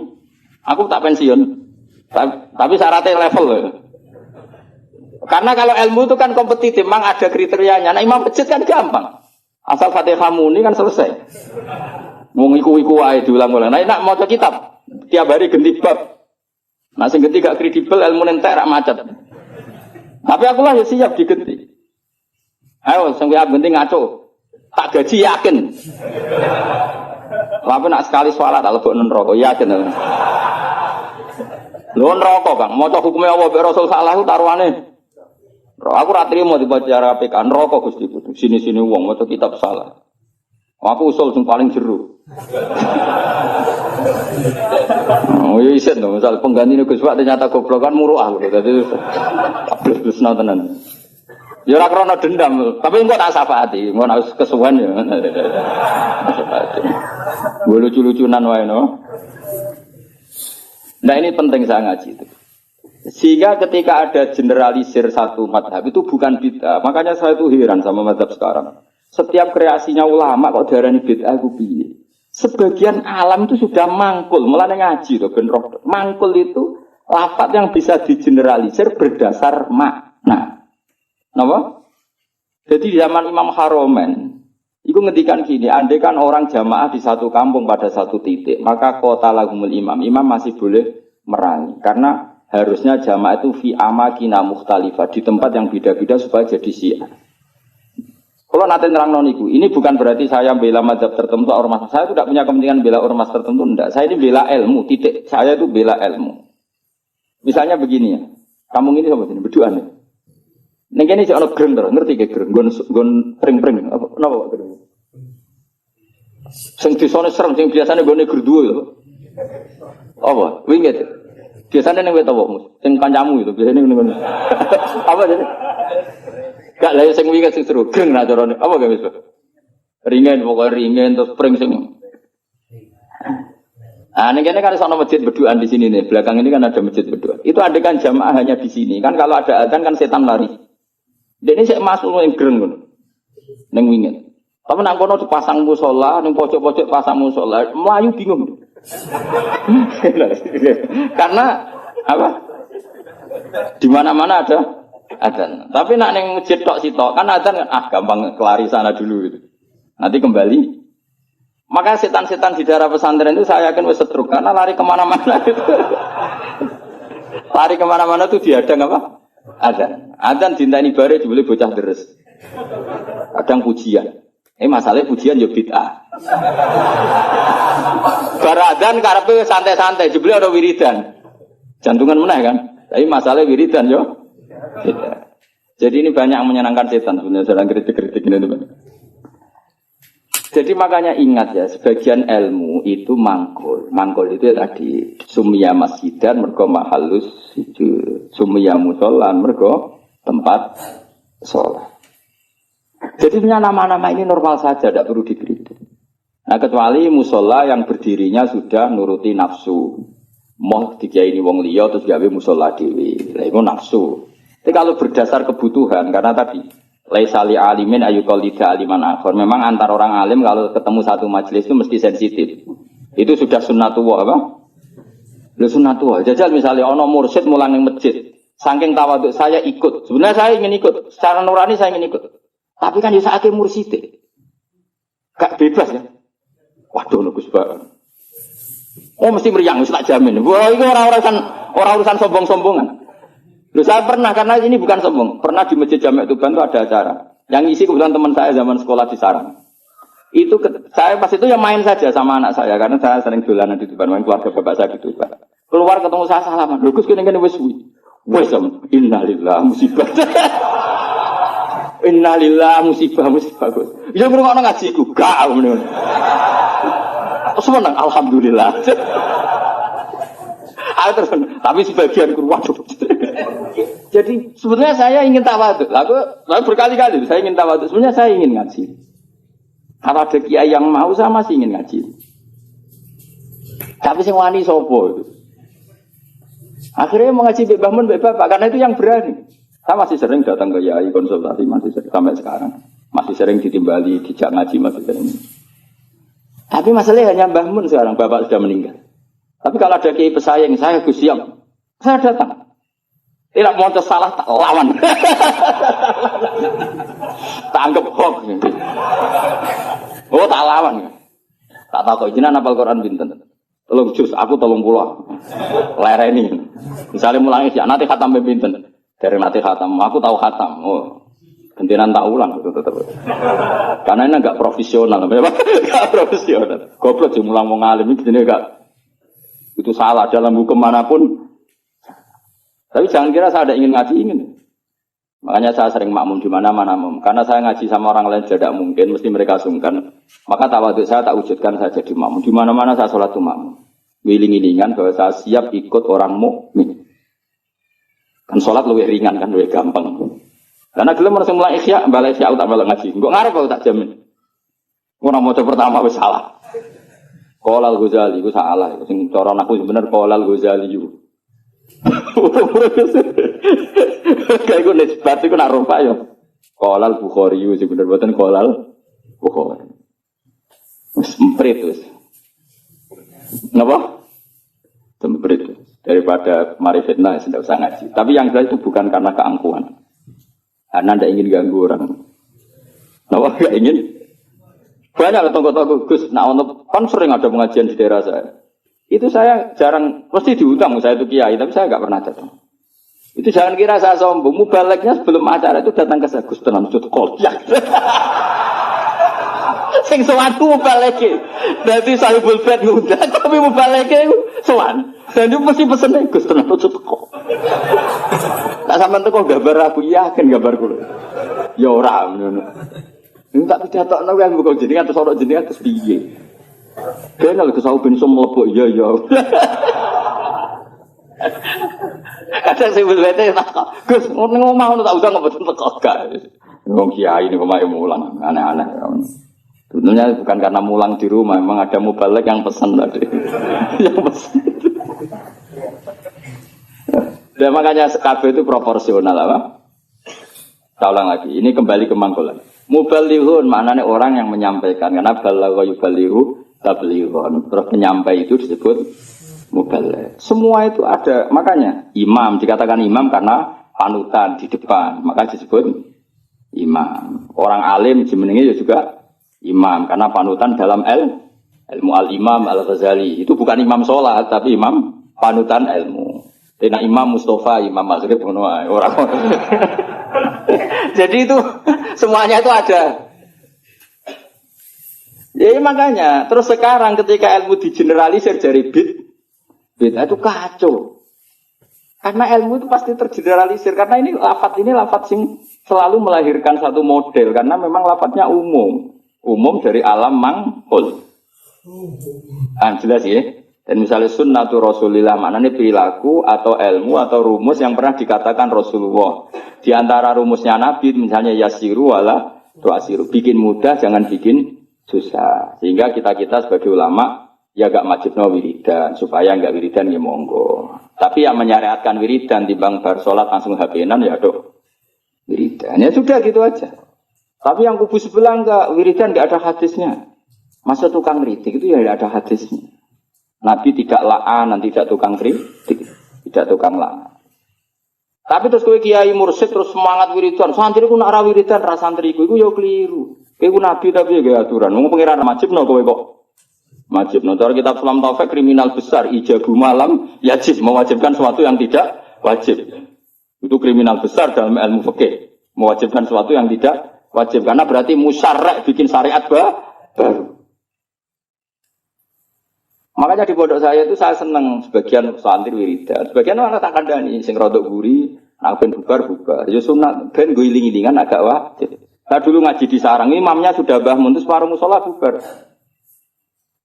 aku tak pensiun. Tapi syaratnya level loh. Karena kalau ilmu itu kan kompetitif, memang ada kriterianya. Nah imam masjid kan gampang. Asal Fatihah muni kan selesai. Mau iku wae diulang-ulang. Nah nak maca kitab tiap hari ganti bab. Nah sing ganti gak kredibel ilmu entek rak macet. Tapi aku lah ya siap diganti. Ayo sing ganti ngaco. Tak gaji yakin. Tapi nak sekali sholat tak lebok neraka yakin. Lho neraka Kang, maca hukume Allah mek Rasul salah ku taruhane. Aku ra trimo dibaca PK neraka Gusti Putu. Sini-sini wong maca kitab salah. Aku usul sing paling jero. Oh iya isin to, misal pengganti Gus Pak ternyata goblok kan muruh aku. Dadi terus tenan. Ya ora krana dendam, tapi engko tak syafaati, engko nek kesuwen ya. Lucu-lucunan wae no. Nah ini penting saya ngaji itu. Sehingga ketika ada generalisir satu madhab itu bukan bid'ah. Makanya saya itu heran sama madhab sekarang. Setiap kreasinya ulama kok diarani bid'ah aku piye. Sebagian alam itu sudah mangkul, mulane ngaji to ben roh. Mangkul itu lafaz yang bisa digeneralisir berdasar makna. Napa? Jadi di zaman Imam Haromen itu ngendikan gini, andai kan orang jamaah di satu kampung pada satu titik, maka kota lagumul imam masih boleh merangi. Karena harusnya jamaah itu fi amakina mukhtalifah, di tempat yang beda-beda supaya jadi syiar. Kalau nanti nerang noniku, ini bukan berarti saya bela mazhab tertentu ormas. Saya tidak punya kepentingan bela ormas tertentu, enggak. Saya ini bela ilmu, titik. Saya itu bela ilmu. Misalnya begini ya, kampung ini sama sini, berdua nih. Ning kene sik ana greng to, ngerti ge greng, nggon pring-pring. Apa napa greng? Sing disone serem, sing biasane gone gerduwo lho. Apa? Winget. Biasane ning wet apa, Mus? Sing kancamu itu biasane ngene. Apa jadi? Gak lha sing winget sing seru, greng ra carane. Apa ge wis? Ringen, pokoke ringen terus pring sing. Ah, ning kene kan ana masjid berduaan di sini nih. Belakang ini kan ada masjid berduaan. Itu ada kan jamaah hanya di sini. Kan kalau ada adzan kan setan lari. Dene sik masuk ning greng ngono. Ning winget. Tapi nang kono dipasang musala, ning pojok-pojok pasang musala, mlayu bingung. Karena apa? Di mana-mana ada adzan. Tapi nak ning masjid tok sitok kan adzan kan gampang kelari sana dulu gitu. Nanti kembali. Maka setan-setan di daerah pesantren itu saya yakin wis setruk karena lari kemana-mana itu. Lari kemana-mana itu dihadang apa? Adzan dinteni bare dibeli bocah deres. Kadang pujian. Masalahnya pujian ya bid'ah. Bar adzan karepe santai-santai dibeli ada wiridan. Jantungan meneh kan. Tapi masalahnya wiridan yo bid'ah. Jadi ini banyak menyenangkan setan sebenarnya sedang kritik-kritik ini teman. Jadi makanya ingat ya, sebagian ilmu itu mangkul. Mangkul itu ya tadi sumya masjidan mergo mahallus sujud, sumya musolan mergo tempat sholat. Jadi punya nama-nama ini normal saja, tidak perlu dikritik. Nah kecuali musola yang berdirinya sudah nuruti nafsu. Mau dikiai ini wong liya terus gawe musola dewi, itu nafsu. Tapi kalau berdasar kebutuhan, karena tadi laisa li alimin ayyuqallida aliman akhir. Memang antar orang alim kalau ketemu satu majelis itu mesti sensitif. Itu sudah sunnatullah apa? Lu sunnatullah. Jajal misalnya ono mursyid mulang ning masjid. Saking tawaduk saya ikut. Sebenarnya saya ingin ikut. Secara nurani saya ingin ikut. Tapi kan ya saking mursyid. Gak bebas ya. Waduh Gus Pak. Oh mesti meriang wis tak jamin. Wah, ini orang urusan sombong-sombongan. Loh saya pernah, karena ini bukan sombong. Pernah di Masjid Jami' Tuban itu ada acara. Yang isi kebetulan teman saya zaman sekolah di Sarang. Itu saya pas itu ya main saja sama anak saya. Karena saya sering dolanan di Tuban. Main keluarga bapak saya di Tuban. Keluar ketemu saya salaman. Loh Gus kene-kene wis suwi. Wis innalillah musibah. Innalillah musibah. Gus. Ya ngrungokno ngajiku. Gak ngono. Seneng alhamdulillah. Terus, tapi sebagian waduh. Jadi sebenarnya saya ingin tawadhu. Lalu berkali-kali saya ingin tawadhu. Sebenarnya saya ingin ngaji. Kalau ada kiai yang mau saya masih ingin ngaji. Tapi sing wani sapa itu. Akhirnya mengaji Mbak Bahmun, Mbak Bapak karena itu yang berani. Saya masih sering datang ke kiai konsultasi masih sering, sampai sekarang. Masih sering ditimbali, dijak ngaji masih sering. Tapi masalahnya hanya Mbah Mun sekarang, Bapak sudah meninggal. Tapi kalau ada kiai pesaing, saya Gus siap. Saya datang. Tidak mau salah tak lawan. Tak anggap hoax. Oh tak lawan. Tak tahu kok jenengan hafal Quran pinten. 3 juz, aku 30. Lereni. Misalnya mulangi ya nanti khatam pinten. Dari nanti khatam, aku tahu khatam. Oh. Gantian tak ulang itu tetap. Karena ini enggak profesional, enggak profesional. Goblok sih mulang wong alim iki jenenge enggak. Itu salah dalam hukum manapun. Tapi jangan kira saya ada ingin ngaji ingin. Makanya saya sering makmum di mana-mana makmum. Karena saya ngaji sama orang lain tidak mungkin, mesti mereka sungkan. Maka tawaduk saya tak wujudkan saya jadi makmum. Di mana-mana saya sholat makmum. Wiling-wilingan bahwa saya siap ikut orang mukmin. Kan sholat lebih ringan kan, lebih gampang. Karena gelem harus mulai ikhya, balik ikhya tak balik ngaji. Enggak ngarep aku tak jamin. Orang mau pertama wis salah. Qolal Ghazali itu salah. Sing cara aku sebenarnya Qolal Ghazali itu. Kayak gue nisbat itu nak rupa ya. Qolal Bukhari itu sebenarnya buatan Qolal Bukhari. Semprit terus. Kenapa? Semprit. Daripada mari fitnah tidak usah ngaji. Tapi yang jelas itu bukan karena keangkuhan. Karena tidak ingin ganggu orang. Kenapa nggak ingin? Banyak tonggo-tonggo Gus. Nah, kan sering ada pengajian di daerah saya. Itu saya jarang, pasti diundang saya itu kiai, tapi saya nggak pernah datang. Itu jangan kira saya sombong. Mubaleknya sebelum acara itu datang ke saya, Gus tenan sud kolyak. Sing sowan mubaleke. Berarti sahibul bait ngundang, tapi mubaleke sowan. Dan itu mesti pesen Gus tenan sud kok. Tak sampean teko gambar aku yakin gambar kula. Ya ora ngono. Ning tak didatokno yang mbok jenengan terus ora jenengan terus piye? Kena lho kesau ben iso mlebok iya. Kadang sing wete tak Gus ning omah ngono tak usah ngeboten teko gak. Wong kiai niku omahe mulang aneh-aneh. Sebenarnya bukan karena mulang di rumah, memang ada mubalek yang pesan tadi. Yang pesan. Dan makanya KB itu proporsional apa? Saya ulang lagi, ini kembali ke mangkulan. Mubalighun maknanya orang yang menyampaikan, karena balagha yubalighu tablighun. Terus penyampai itu disebut mubaligh. Semua itu ada, makanya imam dikatakan imam karena panutan di depan, maka disebut imam. Orang alim jenenge juga imam karena panutan dalam ilmu al-imam al-Ghazali. Itu bukan imam sholat tapi imam panutan ilmu. Dina Imam Mustafa, Imam Maghrib ngono ae ora. Jadi itu semuanya itu ada. Ya makanya terus sekarang ketika ilmu digeneralisir dari bid'ah itu kacau. Karena ilmu itu pasti tergeneralisir karena ini lafaz sing selalu melahirkan satu model karena memang lafaznya umum dari alam manghul. Jelas ya. Dan misalnya sunnatu Rasulillah maknanya perilaku atau ilmu atau rumus yang pernah dikatakan Rasulullah. Di antara rumusnya Nabi misalnya yasiru wala tuasiru. Bikin mudah jangan bikin susah. Sehingga kita sebagai ulama ya gak wajibno wiridan supaya gak wiridan ya monggo. Tapi yang menyariatkan wiridan timbang bar salat langsung HP-an ya dok wiridan. Ya sudah gitu aja. Tapi yang kubu sebelah enggak wiridan enggak ada hadisnya. Masa tukang kritik itu ya enggak ada hadisnya. Nabi tidak la'an, tidak tukang kritik, tidak tukang la'an. Tapi terus kowe kiai mursyid terus semangat wiridan, santri ku nak ra wiridan ra santri iku ya keliru. Kowe nabi tapi ya aturan. Wong pengiran wajibno kowe kok. Wajibno. Cara kitab Islam Taufik kriminal besar ijabu malam yajib mewajibkan sesuatu yang tidak wajib. Itu kriminal besar dalam ilmu fikih. Mewajibkan sesuatu yang tidak wajib karena berarti musyarrak bikin syariat baru. Makanya di pondok saya itu saya senang sebagian santri wiridan, sebagian orang tak kandani sing rodok guri, nak ben bubar. Ya sunat ben go iling-ilingan agak wajib. Saya dulu ngaji di sarang, imamnya sudah mbah mun terus separuh musala bubar.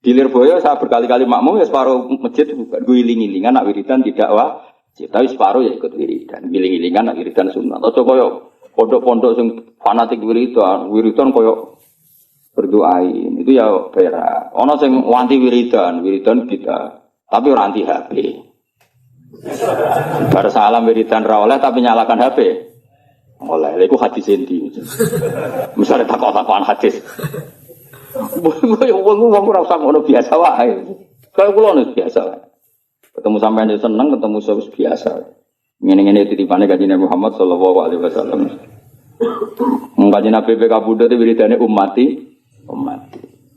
Di Lirboyo saya berkali-kali makmum ya separuh masjid bubar. Go iling-ilingan nak wiridan tidak wajib, tapi separuh ya ikut wiridan. Iling-ilingan nak wiridan sunat. Ojo koyo pondok-pondok sing fanatik wiridan koyo berdoain itu ya berat. Ono sing wanti wiridan kita, tapi ora anti HP. Bar salam wiridan ra oleh tapi nyalakan HP. Oleh, iku hadis endi. Misale takon-takonan hadis. Wong ora usah ngono biasa wae. Kayak kula biasa wae. Ketemu sampean yo seneng, ketemu wis biasa. Ngene-ngene titipane Kanjeng Nabi Muhammad sallallahu alaihi wasallam. Kanjeng Nabi PK Buddha itu wiridane ummati.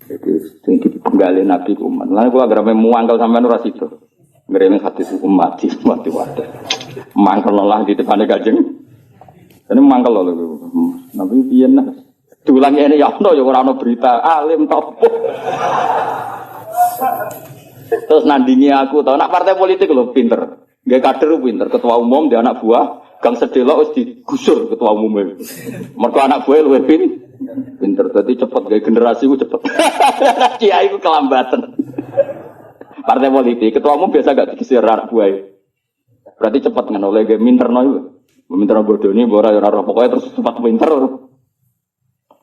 Jadi sing dipenggali Nabi ku umat. Lan kula agar muangkel sampean ora sida. Ngrene hadis ummati wadah. Mangkel lah di depane Kanjeng. Ini mangkel lho. Nabi piye nah. Diulang ngene ya ono ya ora ono berita alim topo. Terus nandingi aku tau nak partai politik lho pinter. Nggih kader pinter, ketua umum dia anak buah, Gang Sedelo wis digusur ketua umumnya. Mergo anak buah luwih pinter dadi cepet gawe generasi ku cepet. Kiai ku kelambatan. Partai politik ketua umum biasa gak digisir anak buah. Berarti cepet kan oleh gawe minterno iku. Minterno bodoni ora ora pokoke terus cepat pinter.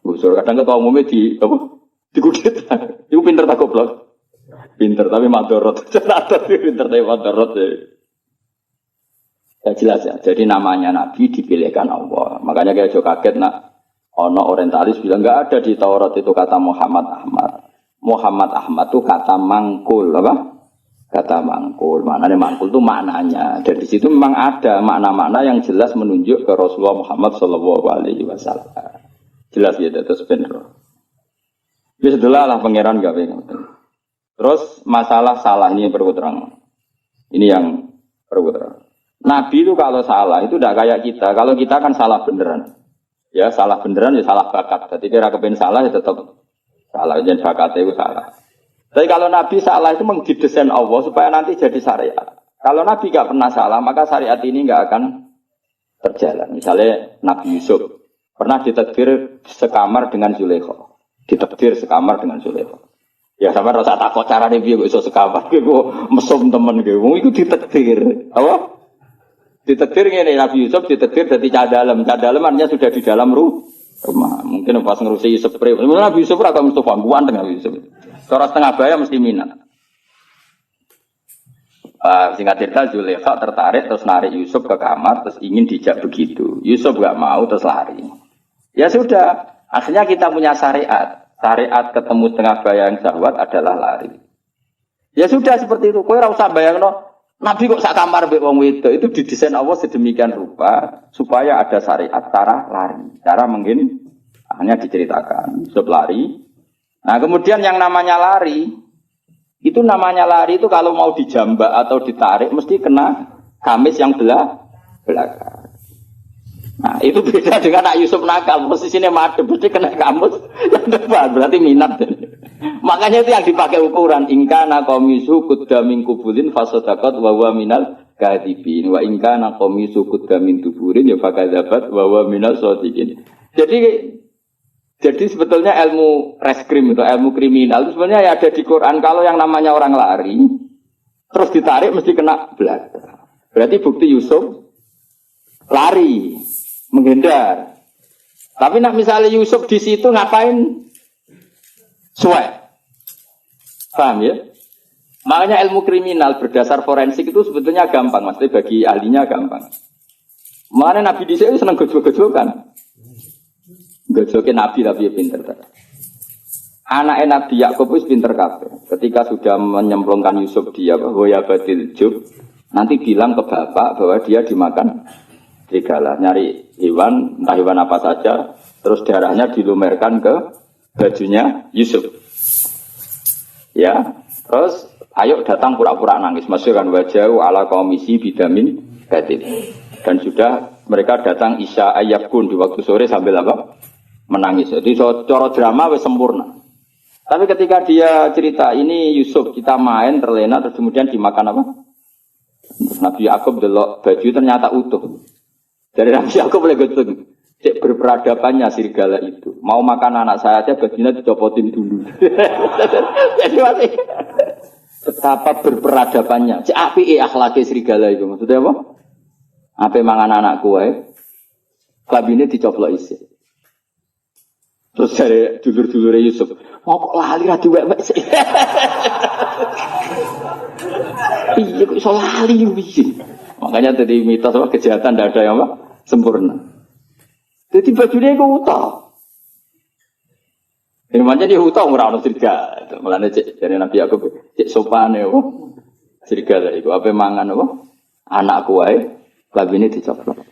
Gusur kadang ketua umumnya di apa? Dikudit. Iku pinter tak goblok. Pinter tapi madorot. Ternyata pinter tapi madorot ya. Ya jelas ya. Jadi namanya Nabi dipilihkan Allah. Makanya kayak jo kaget nak ono orientalis bilang enggak ada di Taurat itu kata Muhammad Ahmad. Muhammad Ahmad itu kata mangkul apa? Kata mangkul. Maknanya mangkul itu maknanya. Dan di situ memang ada makna-makna yang jelas menunjuk ke Rasulullah Muhammad sallallahu alaihi wasallam. Jelas ya terus bener. Ya sedelalah pangeran gawe ngoten. Terus masalah salah ini perlu terang. Ini yang perlu terang. Nabi itu kalau salah itu tidak kayak kita. Kalau kita kan salah beneran. Ya salah beneran ya salah bakat. Jadi kira kepen salah ya tetap salah. Jadi bakatnya itu salah. Tapi kalau Nabi salah itu mengdidesain Allah supaya nanti jadi syariat. Kalau Nabi nggak pernah salah maka syariat ini nggak akan terjalan. Misalnya Nabi Yusuf pernah ditakdir sekamar dengan Zulaikha. Ditakdir sekamar dengan Zulaikha. Ya sama rasa takut cara dia biar iso sekamar. Gue mesum temen gue. Iku ditakdir. Apa? Ditakdir ngene Nabi Yusuf ditakdir dari cadalem. Cadalem artinya sudah di dalam rumah. Mungkin pas ngurusi Yusuf. Nabi Yusuf ora mesti pangguan dengan Nabi Yusuf. Cara setengah bayar mesti minat. Singkat cerita Zulaikha tertarik terus narik Yusuf ke kamar terus ingin dijak begitu. Yusuf enggak mau terus lari. Ya sudah, akhirnya kita punya syariat. Syariat ketemu setengah bayang syahwat adalah lari. Ya sudah seperti itu. Kowe ora usah bayangno Nabi kok sak kamar mbek wong wedok itu didesain Allah sedemikian rupa supaya ada syariat cara lari. Cara mungkin hanya diceritakan Yusuf lari. Nah, kemudian yang namanya lari itu kalau mau dijambak atau ditarik mesti kena gamis yang belakang. Nah, itu beda dengan anak Yusuf nakal, posisinya madhep, mesti kena kamus yang depan, berarti minat. Makanya itu yang dipakai ukuran, ingkana komisu kudda min kubulin fasodakot wawa minal kadibin, wa ingkana komisu kudda min tuburin ya fakadabat wawa minal sodikin. Jadi sebetulnya ilmu reskrim itu, ilmu kriminal itu sebenarnya ya ada di Quran. Kalau yang namanya orang lari, terus ditarik mesti kena belakang. Berarti bukti Yusuf lari. Menghindar. Tapi nak misalnya Yusuf di situ ngapain? Suai. Paham ya? Makanya ilmu kriminal berdasar forensik itu sebetulnya gampang, maksudnya bagi ahlinya gampang. Makanya Nabi di sini senang gojol-gojolkan. Gojolkan Nabi tapi pinter. Anaknya Nabi Yakub itu pinter kabeh. Ketika sudah menyemplungkan Yusuf dia Hoya Badil Jub, nanti bilang ke bapak bahwa dia dimakan serigala, nyari hewan, entah hewan apa saja, terus darahnya dilumerkan ke bajunya Yusuf. Ya, terus ayo datang pura-pura nangis, masukkan wajah ala komisi bidamin batin. Dan sudah mereka datang Isya Ayyabkun di waktu sore sambil apa? Menangis. Jadi cara drama wis sempurna. Tapi ketika dia cerita ini Yusuf kita main terlena terus kemudian dimakan apa? Nabi Yakub delok baju ternyata utuh. Dari Nabi Yakub boleh gitu. Cek berperadabannya serigala itu. Mau makan anak saya aja bajunya dicopotin dulu. Jadi masih betapa berperadabannya. Cek api akhlaknya serigala itu. Maksudnya apa? Apa mangan anakku wae. Klabine dicoplok isi. Terus dari dulur-dulure Yusuf, mau kok lali ra diwek-wek sih. Iya kok iso lali iki. Makanya tadi mitos apa kejahatan tidak ada yang apa? Sempurna. Jadi bajunya itu utah. Ini macam dia utah murah orang serigala. Mulanya cek dari Nabi Yakub cek sopan ya. Serigala itu apa mangan apa? Anakku wae klambine dicoplok.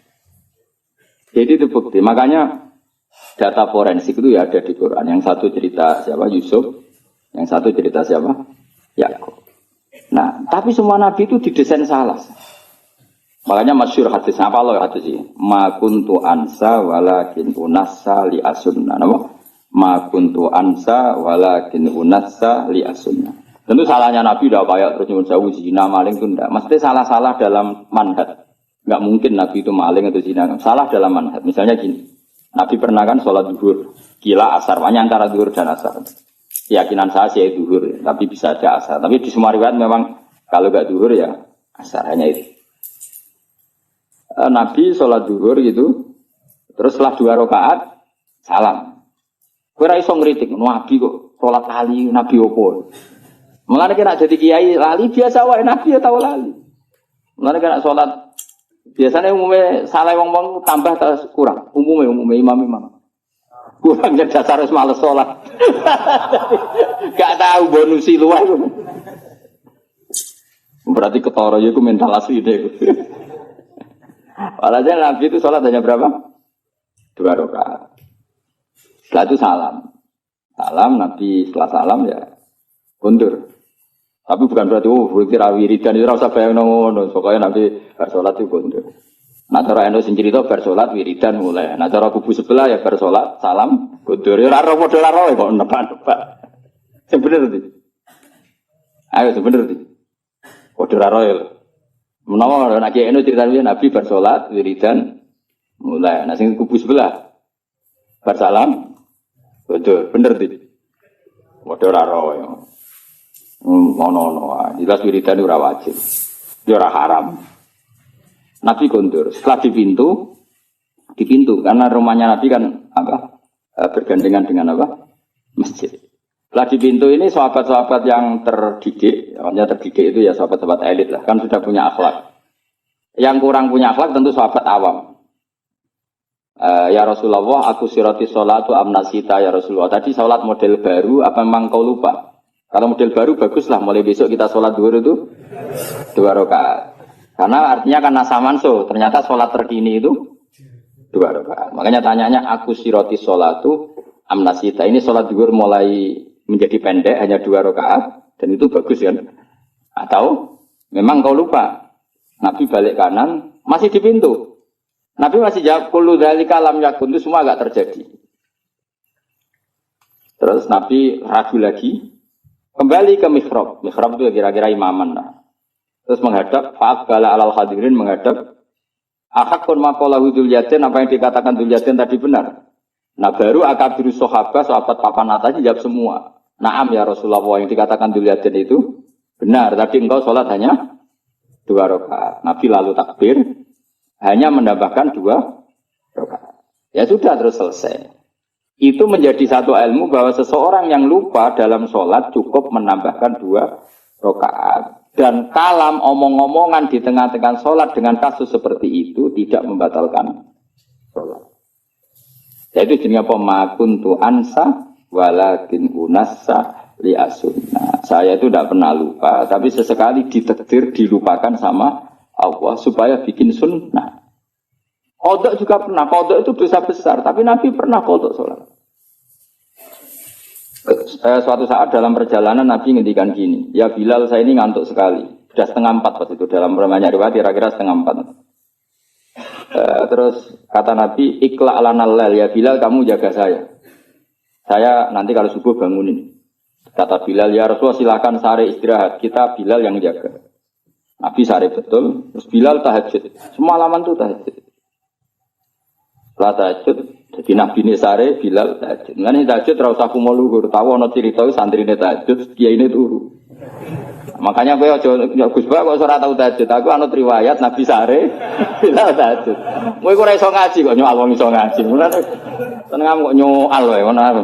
Jadi itu bukti. Makanya data forensik itu ya ada di Quran. Yang satu cerita siapa? Yusuf. Yang satu cerita siapa? Yakub. Nah, tapi semua nabi itu didesain salah. Makanya masyhur hadis apa loh hadis ini? Ma kuntu ansa walakin unassa li asunna. Nama? Ma kuntu ansa walakin unassa li asunna. Tentu salahnya nabi udah kayak terus nyuwun sewu zina maling itu enggak. Mesti salah-salah dalam manhaj. Enggak mungkin nabi itu maling atau zina. Salah dalam manhaj. Misalnya gini. Nabi pernah kan sholat zuhur, kila asar, makanya antara zuhur dan asar. Keyakinan saya sih zuhur, tapi bisa aja asar. Tapi di semua riwayat memang kalau enggak zuhur ya asar, hanya itu. Nabi sholat zuhur gitu, terus setelah 2 rakaat salam. Kowe ra iso ngritik, Nabi kok sholat lali, Nabi opo? Mulane kena jadi kiai lali biasa wae, Nabi ya tau lali. Mulane kena sholat biasanya umumnya salah wong-wong tambah atau kurang. Umumnya imam-imam. Kurang jadi dasar harus males sholat. Gak tahu bonusi luar. Berarti ketara ya, aku mental asli deh. Walhasil Nabi itu sholat hanya berapa? 2 rakaat. Setelah itu salam. Salam Nabi setelah salam ya mundur. Tapi bukan berarti berarti wiridan itu rasa bayang ngono. Pokoknya Nabi sholat itu mundur. Nah cara endo sing cerita bar sholat wiridan mulai. Nah cara kubu sebelah ya bar sholat salam mundur. Ya ora padha ora kok nebak-nebak. Sing bener iki. Ayo sing bener iki. Padha ora ya. Menawa nek eno cerita Nabi bar sholat wiridan mulai. Nah sing kubu sebelah bar salam mundur. Bener iki. Padha ora ya. Ono jelas wiridan ora wajib. Ya ora haram. Nabi kondur. Setelah di pintu karena rumahnya Nabi kan bergandengan dengan masjid. Setelah di pintu ini sahabat-sahabat yang terdidik, namanya terdidik itu ya sahabat-sahabat elit lah, kan sudah punya akhlak. Yang kurang punya akhlak tentu sahabat awam. Ya Rasulullah, aku sirati sholatu amnasita ya Rasulullah. Tadi sholat model baru, apa memang kau lupa? Kalau model baru baguslah, mulai besok kita sholat zuhur itu 2 rakaat. Karena artinya kan nasamanso, ternyata sholat terkini itu 2 rakaat. Makanya tanyanya aku siroti sholatu amnasita. Ini sholat zuhur mulai menjadi pendek hanya 2 rakaat dan itu bagus kan? Atau memang kau lupa? Nabi balik kanan masih di pintu. Nabi masih jawab kullu dzalika lam yakun, itu semua agak terjadi. Terus Nabi ragu lagi, kembali ke mihrab. Mihrab itu kira-kira imaman lah. Terus menghadap, fa'aqbala alal hadirin menghadap. Ahakun maqalahu dzul yadain, apa yang dikatakan dzul yadain tadi benar. Nah baru akabiru sahabat papan atasnya jawab semua. Naam ya Rasulullah, yang dikatakan dzul yadain itu benar. Tapi engkau sholat hanya 2 rakaat. Nabi lalu takbir, hanya menambahkan 2 rakaat. Ya sudah terus selesai. Itu menjadi satu ilmu bahwa seseorang yang lupa dalam sholat cukup menambahkan 2 rakaat. Dan kalam omong-omongan di tengah-tengah sholat dengan kasus seperti itu tidak membatalkan sholat. Yaitu jenisnya pemakuntu ansa walakin unassa liasunna. Saya itu tidak pernah lupa, tapi sesekali ditakdir dilupakan sama Allah supaya bikin sunnah. Qodok juga pernah. Qodok itu dosa besar, tapi Nabi pernah qodok sholat. Suatu saat dalam perjalanan Nabi ngendikan gini, ya Bilal saya ini ngantuk sekali, sudah 3:30 waktu itu dalam banyak riwayat kira-kira 3:30. Terus kata Nabi, ikla alanal lail, ya Bilal kamu jaga saya nanti kalau subuh bangunin. Kata Bilal, ya Rasulullah silakan sare istirahat, kita Bilal yang jaga. Nabi sare betul, terus Bilal tahajud, semalaman tuh tahajud. Setelah tahajud, jadi Nabi ini sare, Bilal tahajud. Nah ini tahajud terus aku mau luhur, tahu ada cerita santri ini tahajud, kiai ini turu. Makanya gue Gus Ba kok ora tau tahajud, aku anut riwayat Nabi sare, Bilal tahajud. Kowe ora iso ngaji kok nyoal wong iso ngaji. Mulane seneng kok nyoal wae ngono.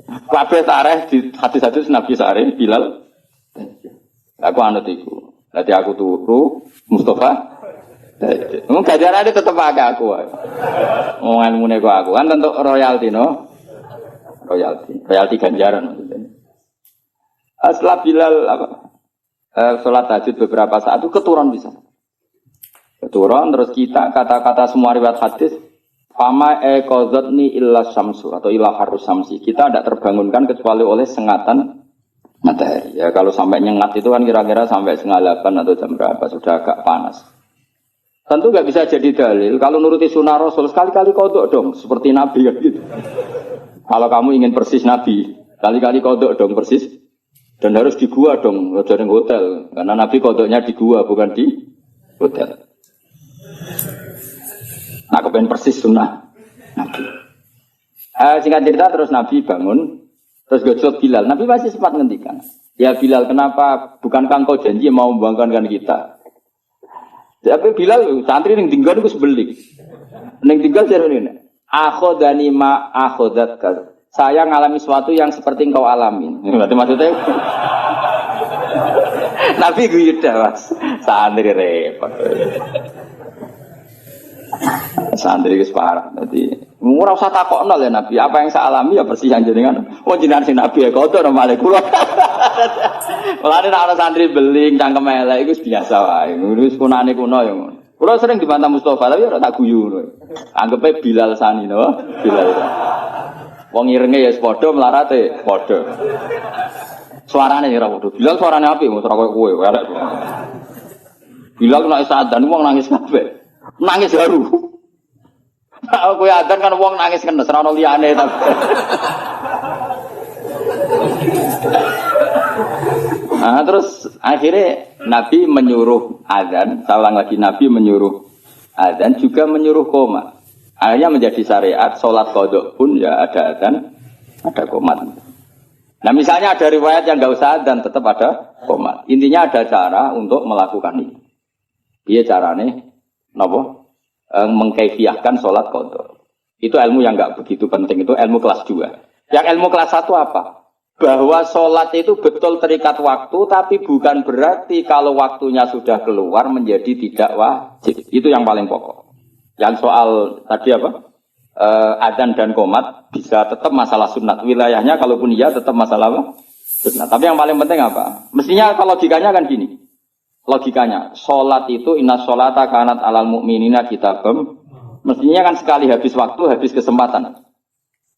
Kabeh tareh di hadis-hadis Nabi sare, Bilal. Aku anut iku. Dadi aku turu, Mustafa mung gajarane tetep akeh aku wae. Wong ilmune kok aku kan tentu royalti no. Royalti ganjaran maksudnya. Setelah Bilal sholat tahajud beberapa saat itu keturun bisa. Keturun terus kita kata-kata semua riwayat hadis fama qadzatni illa syamsu atau illa harus syamsi. Kita tidak terbangunkan kecuali oleh sengatan matahari. Ya kalau sampai nyengat itu kan kira-kira sampai 7:30 atau jam berapa sudah agak panas. Tentu nggak bisa jadi dalil kalau nuruti sunnah Rasul sekali-kali kodok dong seperti Nabi kan gitu. Kalau kamu ingin persis Nabi, kali-kali kodok dong persis dan harus di gua dong, jangan di hotel karena Nabi kodoknya di gua bukan di hotel. Nah, kepengen persis sunnah Nabi. Singkat cerita terus Nabi bangun, terus gojok Bilal. Nabi masih sempat ngendikan, ya Bilal kenapa bukankah engkau janji mau membanggakan kita? Tapi Bilal santri yang tinggal itu sebelik. Yang tinggal jadi ini. Akhodani ma akhodatka. Saya ngalami sesuatu yang seperti engkau alamin. Berarti maksudnya Nabi guyuda mas. Santri repot. Santri itu parah. Jadi murah usah takokno ya Nabi. Apa yang saya alami ya persis yang jenengan. Oh jenengan si Nabi ya kotor malah kula. Mulane nek ana santri beling cangkem elek iku biasa wae. Wis kunane kuno ya ngono. Kula sering dibantah Mustofa tapi ora tak guyu ngono. Anggepe Bilal sani no. Bilal. Wong irenge ya padha melarate padha. Suarane ora padha. Bilal suarane apik mos ora koyo kowe elek. Bilal nek sadan wong nangis kabeh. Nangis haru. Aku ya adzan kan wong nangis kenes ora ono liyane ta. Nah, terus akhirnya Nabi menyuruh adzan, saya ulang lagi Nabi menyuruh adzan juga menyuruh qomat. Akhirnya menjadi syariat salat qadha pun ya ada adzan, ada qomat. Nah, misalnya ada riwayat yang enggak usah adzan tetap ada qomat. Intinya ada cara untuk melakukan ini. Piye carane? Napa? Mengkaifiahkan salat qadha. Itu ilmu yang enggak begitu penting, itu ilmu kelas 2. Yang ilmu kelas 1 apa? Bahwa sholat itu betul terikat waktu, tapi bukan berarti kalau waktunya sudah keluar menjadi tidak wajib. Itu yang paling pokok. Yang soal tadi apa? Adzan dan qomat bisa tetap masalah sunat. Wilayahnya kalaupun iya tetap masalah apa? Sunat. Tapi yang paling penting apa? Mestinya kalau logikanya kan gini. Logikanya, sholat itu inna sholata kanat alal mu'minina kitabam. Mestinya kan sekali habis waktu, habis kesempatan.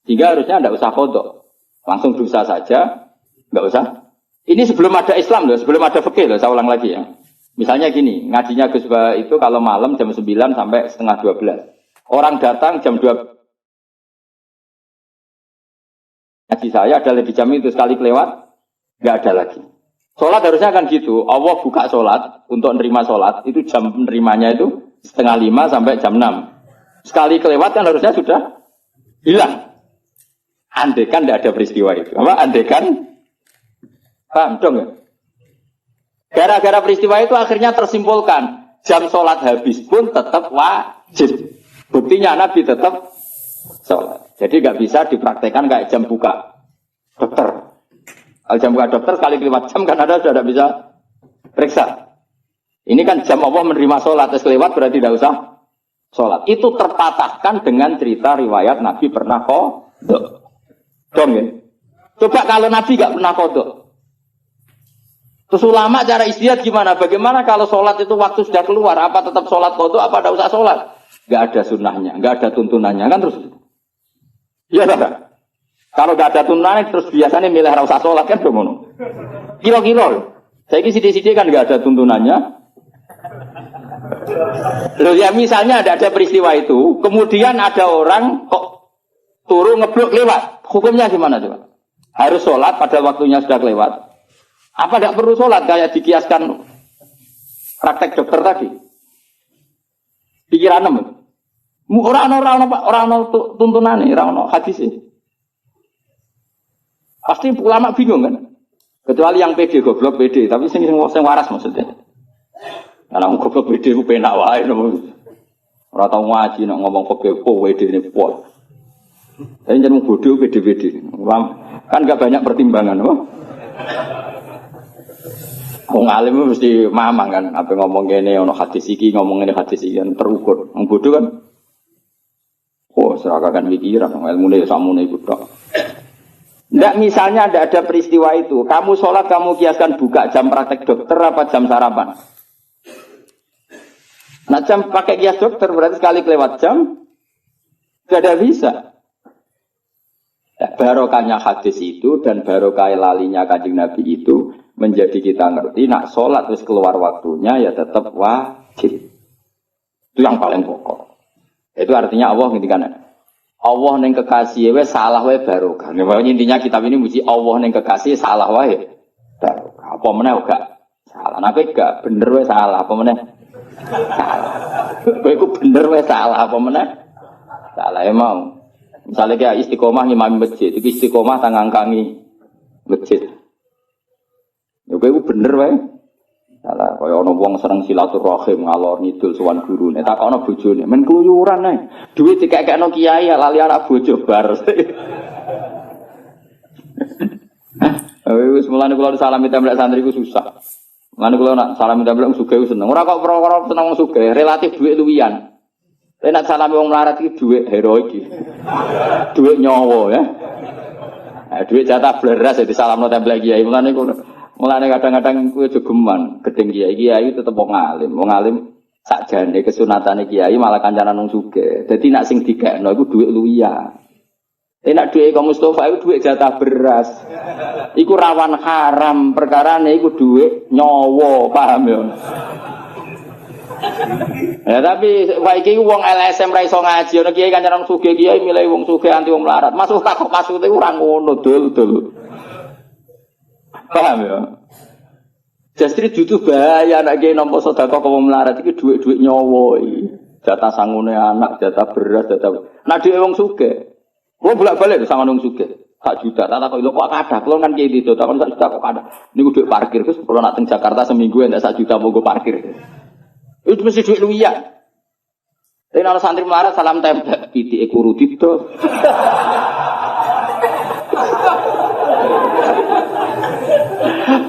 Sehingga harusnya tidak usah kodok. Langsung dosa saja, nggak usah. Ini sebelum ada Islam loh, sebelum ada fikih loh, saya ulang lagi ya. Misalnya gini, ngajinya Gus Ba itu kalau malam jam 9 sampai setengah 12. Orang datang jam 2. Ngaji saya ada lebih jam itu sekali kelewat, nggak ada lagi. Sholat harusnya kan gitu, Allah buka sholat, untuk nerima sholat, itu jam nerimanya itu setengah 5 sampai jam 6. Sekali kelewat kan harusnya sudah hilang. Andekan tidak ada peristiwa itu. Apa? Andekan, paham dong ya? Gara-gara peristiwa itu akhirnya tersimpulkan jam sholat habis pun tetap wajib. Buktinya Nabi tetap sholat. Jadi nggak bisa dipraktekkan kayak jam buka dokter. Kalau jam buka dokter sekali kelewat jam kan ada sudah bisa periksa. Ini kan jam Allah menerima sholat terus kelewat berarti tidak usah sholat. Itu terpatahkan dengan cerita riwayat Nabi pernah qadha. Dong ya. Coba kalau Nabi gak pernah qadha. Terus ulama cara istihad gimana? Bagaimana kalau sholat itu waktu sudah keluar? Apa tetap sholat qadha? Apa tidak usah sholat? Gak ada sunnahnya, gak ada tuntunannya kan terus. Iya tak? Kalau gak ada tuntunannya terus biasanya milih rasa sholat kan dong. Kilo-kilo. Saya ini sidik-sidik kan gak ada tuntunannya. Loh ya misalnya ada peristiwa itu, kemudian ada orang kok turun ngeblok lewat. Hukumnya gimana coba? Harus sholat pada waktunya sudah lewat. Apa tidak perlu sholat kayak dikiaskan praktek dokter tadi? Pikiran apa? Orang tuntunan nih, orang hadis ini. Pasti ulama bingung kan? Kecuali yang pede goblok pede, tapi sing waras maksudnya. Karena goblok pede ku penak wae. Ora tau ngaji nek ngomong kok pede ini pol. Tapi jangan bodoh pede-pede. Kan enggak banyak pertimbangan, apa? Wong alim mesti mamang kan, apa ngomong ngene ono hadis iki, ngomong ngene hadis iki kan terukur. Wong bodoh kan oh serakakan pikiran, ilmune sakmene iku tok. Enggak, misalnya tidak ada peristiwa itu. Kamu sholat, kamu kiaskan buka jam praktek dokter apa jam sarapan? Nah jam pakai kias dokter berarti sekali kelewat jam tidak ada bisa. Barokahnya hadis itu dan barokah lalinya Kanjeng Nabi itu menjadi kita ngerti nak sholat terus keluar waktunya ya tetap wajib. Itu yang paling pokok. Itu artinya Allah ngendikan Allah neng kekasih we salah we barokah. Intinya kitab ini muji Allah neng kekasih salah we barokah. Apa meneh gak salah. Nek gak bener we salah apa meneh? Salah. Kowe iku bener we salah apa meneh? Salah emang. Misalnya kayak istiqomah ngimami masjid, itu istiqomah tangangkangi masjid. Ya kowe iku bener wae. Salah kaya ana wong seneng silaturahim ngalor ngidul sowan gurune, takokno bojone, men kluyuran ae. Duit dikekekno kiai lali anak bojo bar. Wis mulane kula salami templek santri ku susah. Mulane kula nak salami templek sugih seneng. Ora kok perkara seneng wong sugih, relatif duit luwian. Nek salami wong melarat iki duit heroik iki. Duit nyawa ya. Duit jatah bleras jadi salamno templek kiai. Mulane kadang-kadang kowe jogeman gedeng kiai tetep wong alim. Wong alim sakjane kesunatane kiai malah kancanan wong sugih. Dadi nek sing dikekno iku duit luwian. Nek duit Kang Mustofa iku duit jatah beras. Iku rawan haram, perkarane iku duit nyawa, paham ya? Ya tapi iki wong LSM ra iso ngaji, ana kiai kancanan sugih kiai milih wong sugih anti wong melarat. Masuk takok maksude ora ngono dul. Paham ya? Justru dudu bahaya nek kiai nampa sedekah kok wong melarat iki dhuwit-dhuwit nyawa iki. Jatah sangune anak, jatah beras, jatah. Nah dhewe wong sugih. Kulo bolak-balik sangon wong sugih. 1 juta, tak kok lho kok kathah. Kulo kan kiai itu, tak kon 1 juta kok kathah. Niku dhuwit parkir terus kulo nak teng Jakarta seminggu entek 1 juta monggo parkir. Itu mesti duit luwian. Tapi kalau santri melarat salam tempel, pitike kuru didol.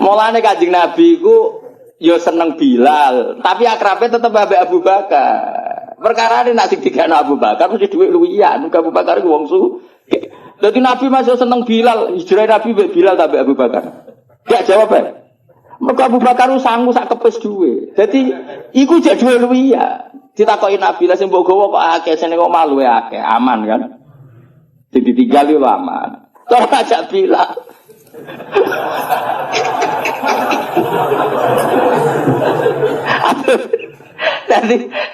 Mulane Kanjeng Nabi ku yo seneng Bilal, tapi akrabe tetep ambek Abu Bakar. Perkara ini nak sing digekno Abu Bakar mesti duit luwian, Abu Bakar ku wong sugih. Dadi Nabi masih seneng Bilal, hijrah Nabi mbek Bilal ta mbek Abu Bakar. Gak jawab ae. Mergo Abu Bakar sangu sak kepes duwe. Dadi iku jek duwe luwian. Ditakoki Nabi lah sing mbok gawa kok akeh sene kok malu akeh, aman kan. Sing ditinggal yo aman. Kok ajak Bilal.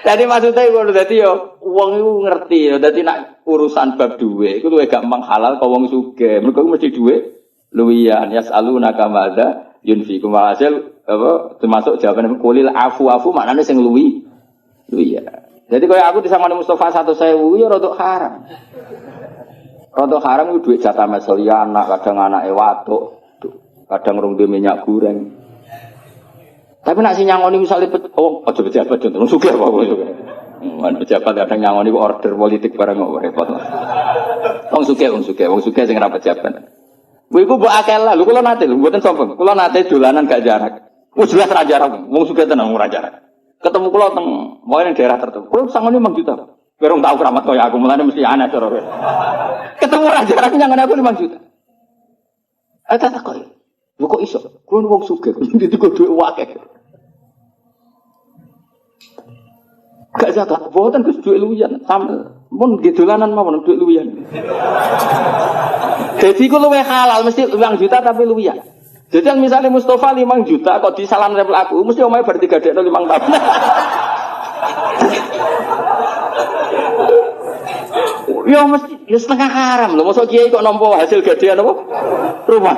Tadi maksudnya ngono dadi yo wong iku ngerti yo dadi nak urusan bab duwe iku luwih gampang halal kok wong sugih. Mergo mesti duwe luwian yasaluna kamadza yunfikum hasil apa termasuk jawaban kulil afu maknane sing luwi ya. Jadi kaya aku disangoni Mustafa 1.000 ya rada haram. Rada haram ku duit jatah mesel anak, kadang anake watuk, kadang rong duwe minyak goreng. Tapi nek sing nyangoni misale aja pejabat contoh sugih apa kok. Mana pejabat kadang nyangoni order politik barang kok repot. Wong sugih sing ora pejabat. Kowe iku mbok akeh lah, lho kula nate lho mboten sombong. Kula nate dolanan gak jarak. Wis jelas ra jarak, wong sugih tenan ora jarak. Ketemu kula teng wae daerah tertentu. Kula sangone 5 juta. Kowe rong tau keramat kaya aku, mulane mesti aneh cara kowe. Ketemu ra jarak nyangone aku 5 juta. Tak kok. Lho kok iso? Kula wong sugih, ditiku dhuwit akeh. Gak jaga, mboten Gus dhuwit luwian. Mun dolanan mawon dhuwit luwian. Jadi ku luwih halal mesti 5 juta tapi luwian. Jadi yang misalnya Mustafa 5 juta kok disalam repel aku mesti omahe bar 3 dekno 5 tahun. Ya mesti ya setengah haram lho. Mosok kiai kok nampa hasil gadean apa? Rumah.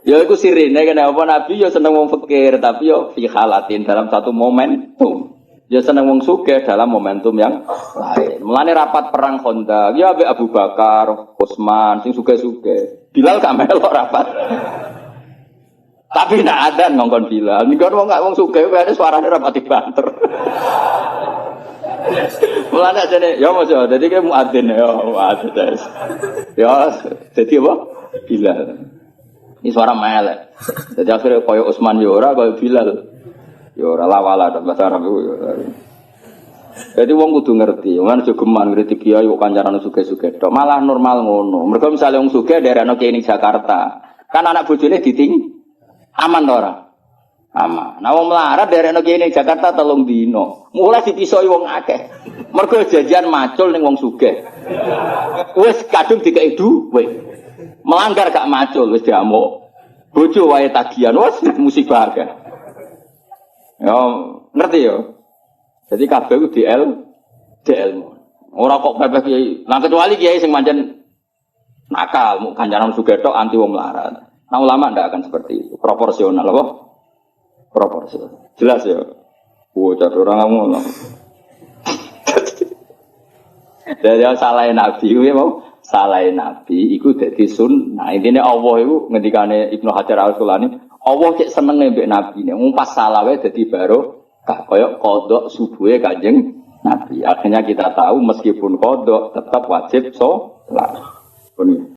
Ya iku sirine kenapa Nabi ya seneng wong fakir tapi ya fi halatin dalam satu momentum. Ya seneng wong sugih dalam momentum yang lain. Mulane rapat perang Khandaq ya ambek Abu Bakar, Utsman sing sugih-sugih. Bilal gak melok rapat. Tapi nak adzan ngongkon Bilal. Nek wong sugih kene suarane rapat dibanter. Mulane jane ya mojo dadi ke muadzin ya muadzin. Ya dadi apa? Bilal. Ini suara melek. Jadi akhirnya koyo Utsman ya ora koyo Bilal. Ya ora lawala bahasa Arab itu. Jadi wong kudu ngerti, kan jogeman ngerti kiai kok kancaran sugih-sugih tok. Malah normal ngono. Mergo misale wong sugih daerahno kiai ning Jakarta, kan anak bojone diting aman to ora? Aman. Nah wong melarat daerahno kiai ning Jakarta 3 dino. Mulai dipisoi wong akeh. Mergo janjian macul ning wong sugih. Wis kadung dikeki dhuwit. Melanggar gak macul wis diamuk. Bojo wae tagihan wis musibah akeh. Ya ngerti ya. Jadi kabeh ku DL. Ora kok pepeh kiai. Nah kecuali kiai sing pancen nakal, mau kancaran sugih tok anti wong melarat. Nah ulama ndak akan seperti itu. Proporsional apa? Proporsional. Jelas ya. Bocah orang ngono. Dari salahin Nabi ku ya mau. Salahin Nabi iku dadi sunnah. Intine Allah iku ngendikane Ibnu Hajar Al-Asqalani, Allah cek seneng mbek Nabi ne. Wong pas salah wae dadi barokah kaya qodok subuhe Kanjeng Nabi. Akhirnya kita tahu meskipun qodok tetap wajib sholat.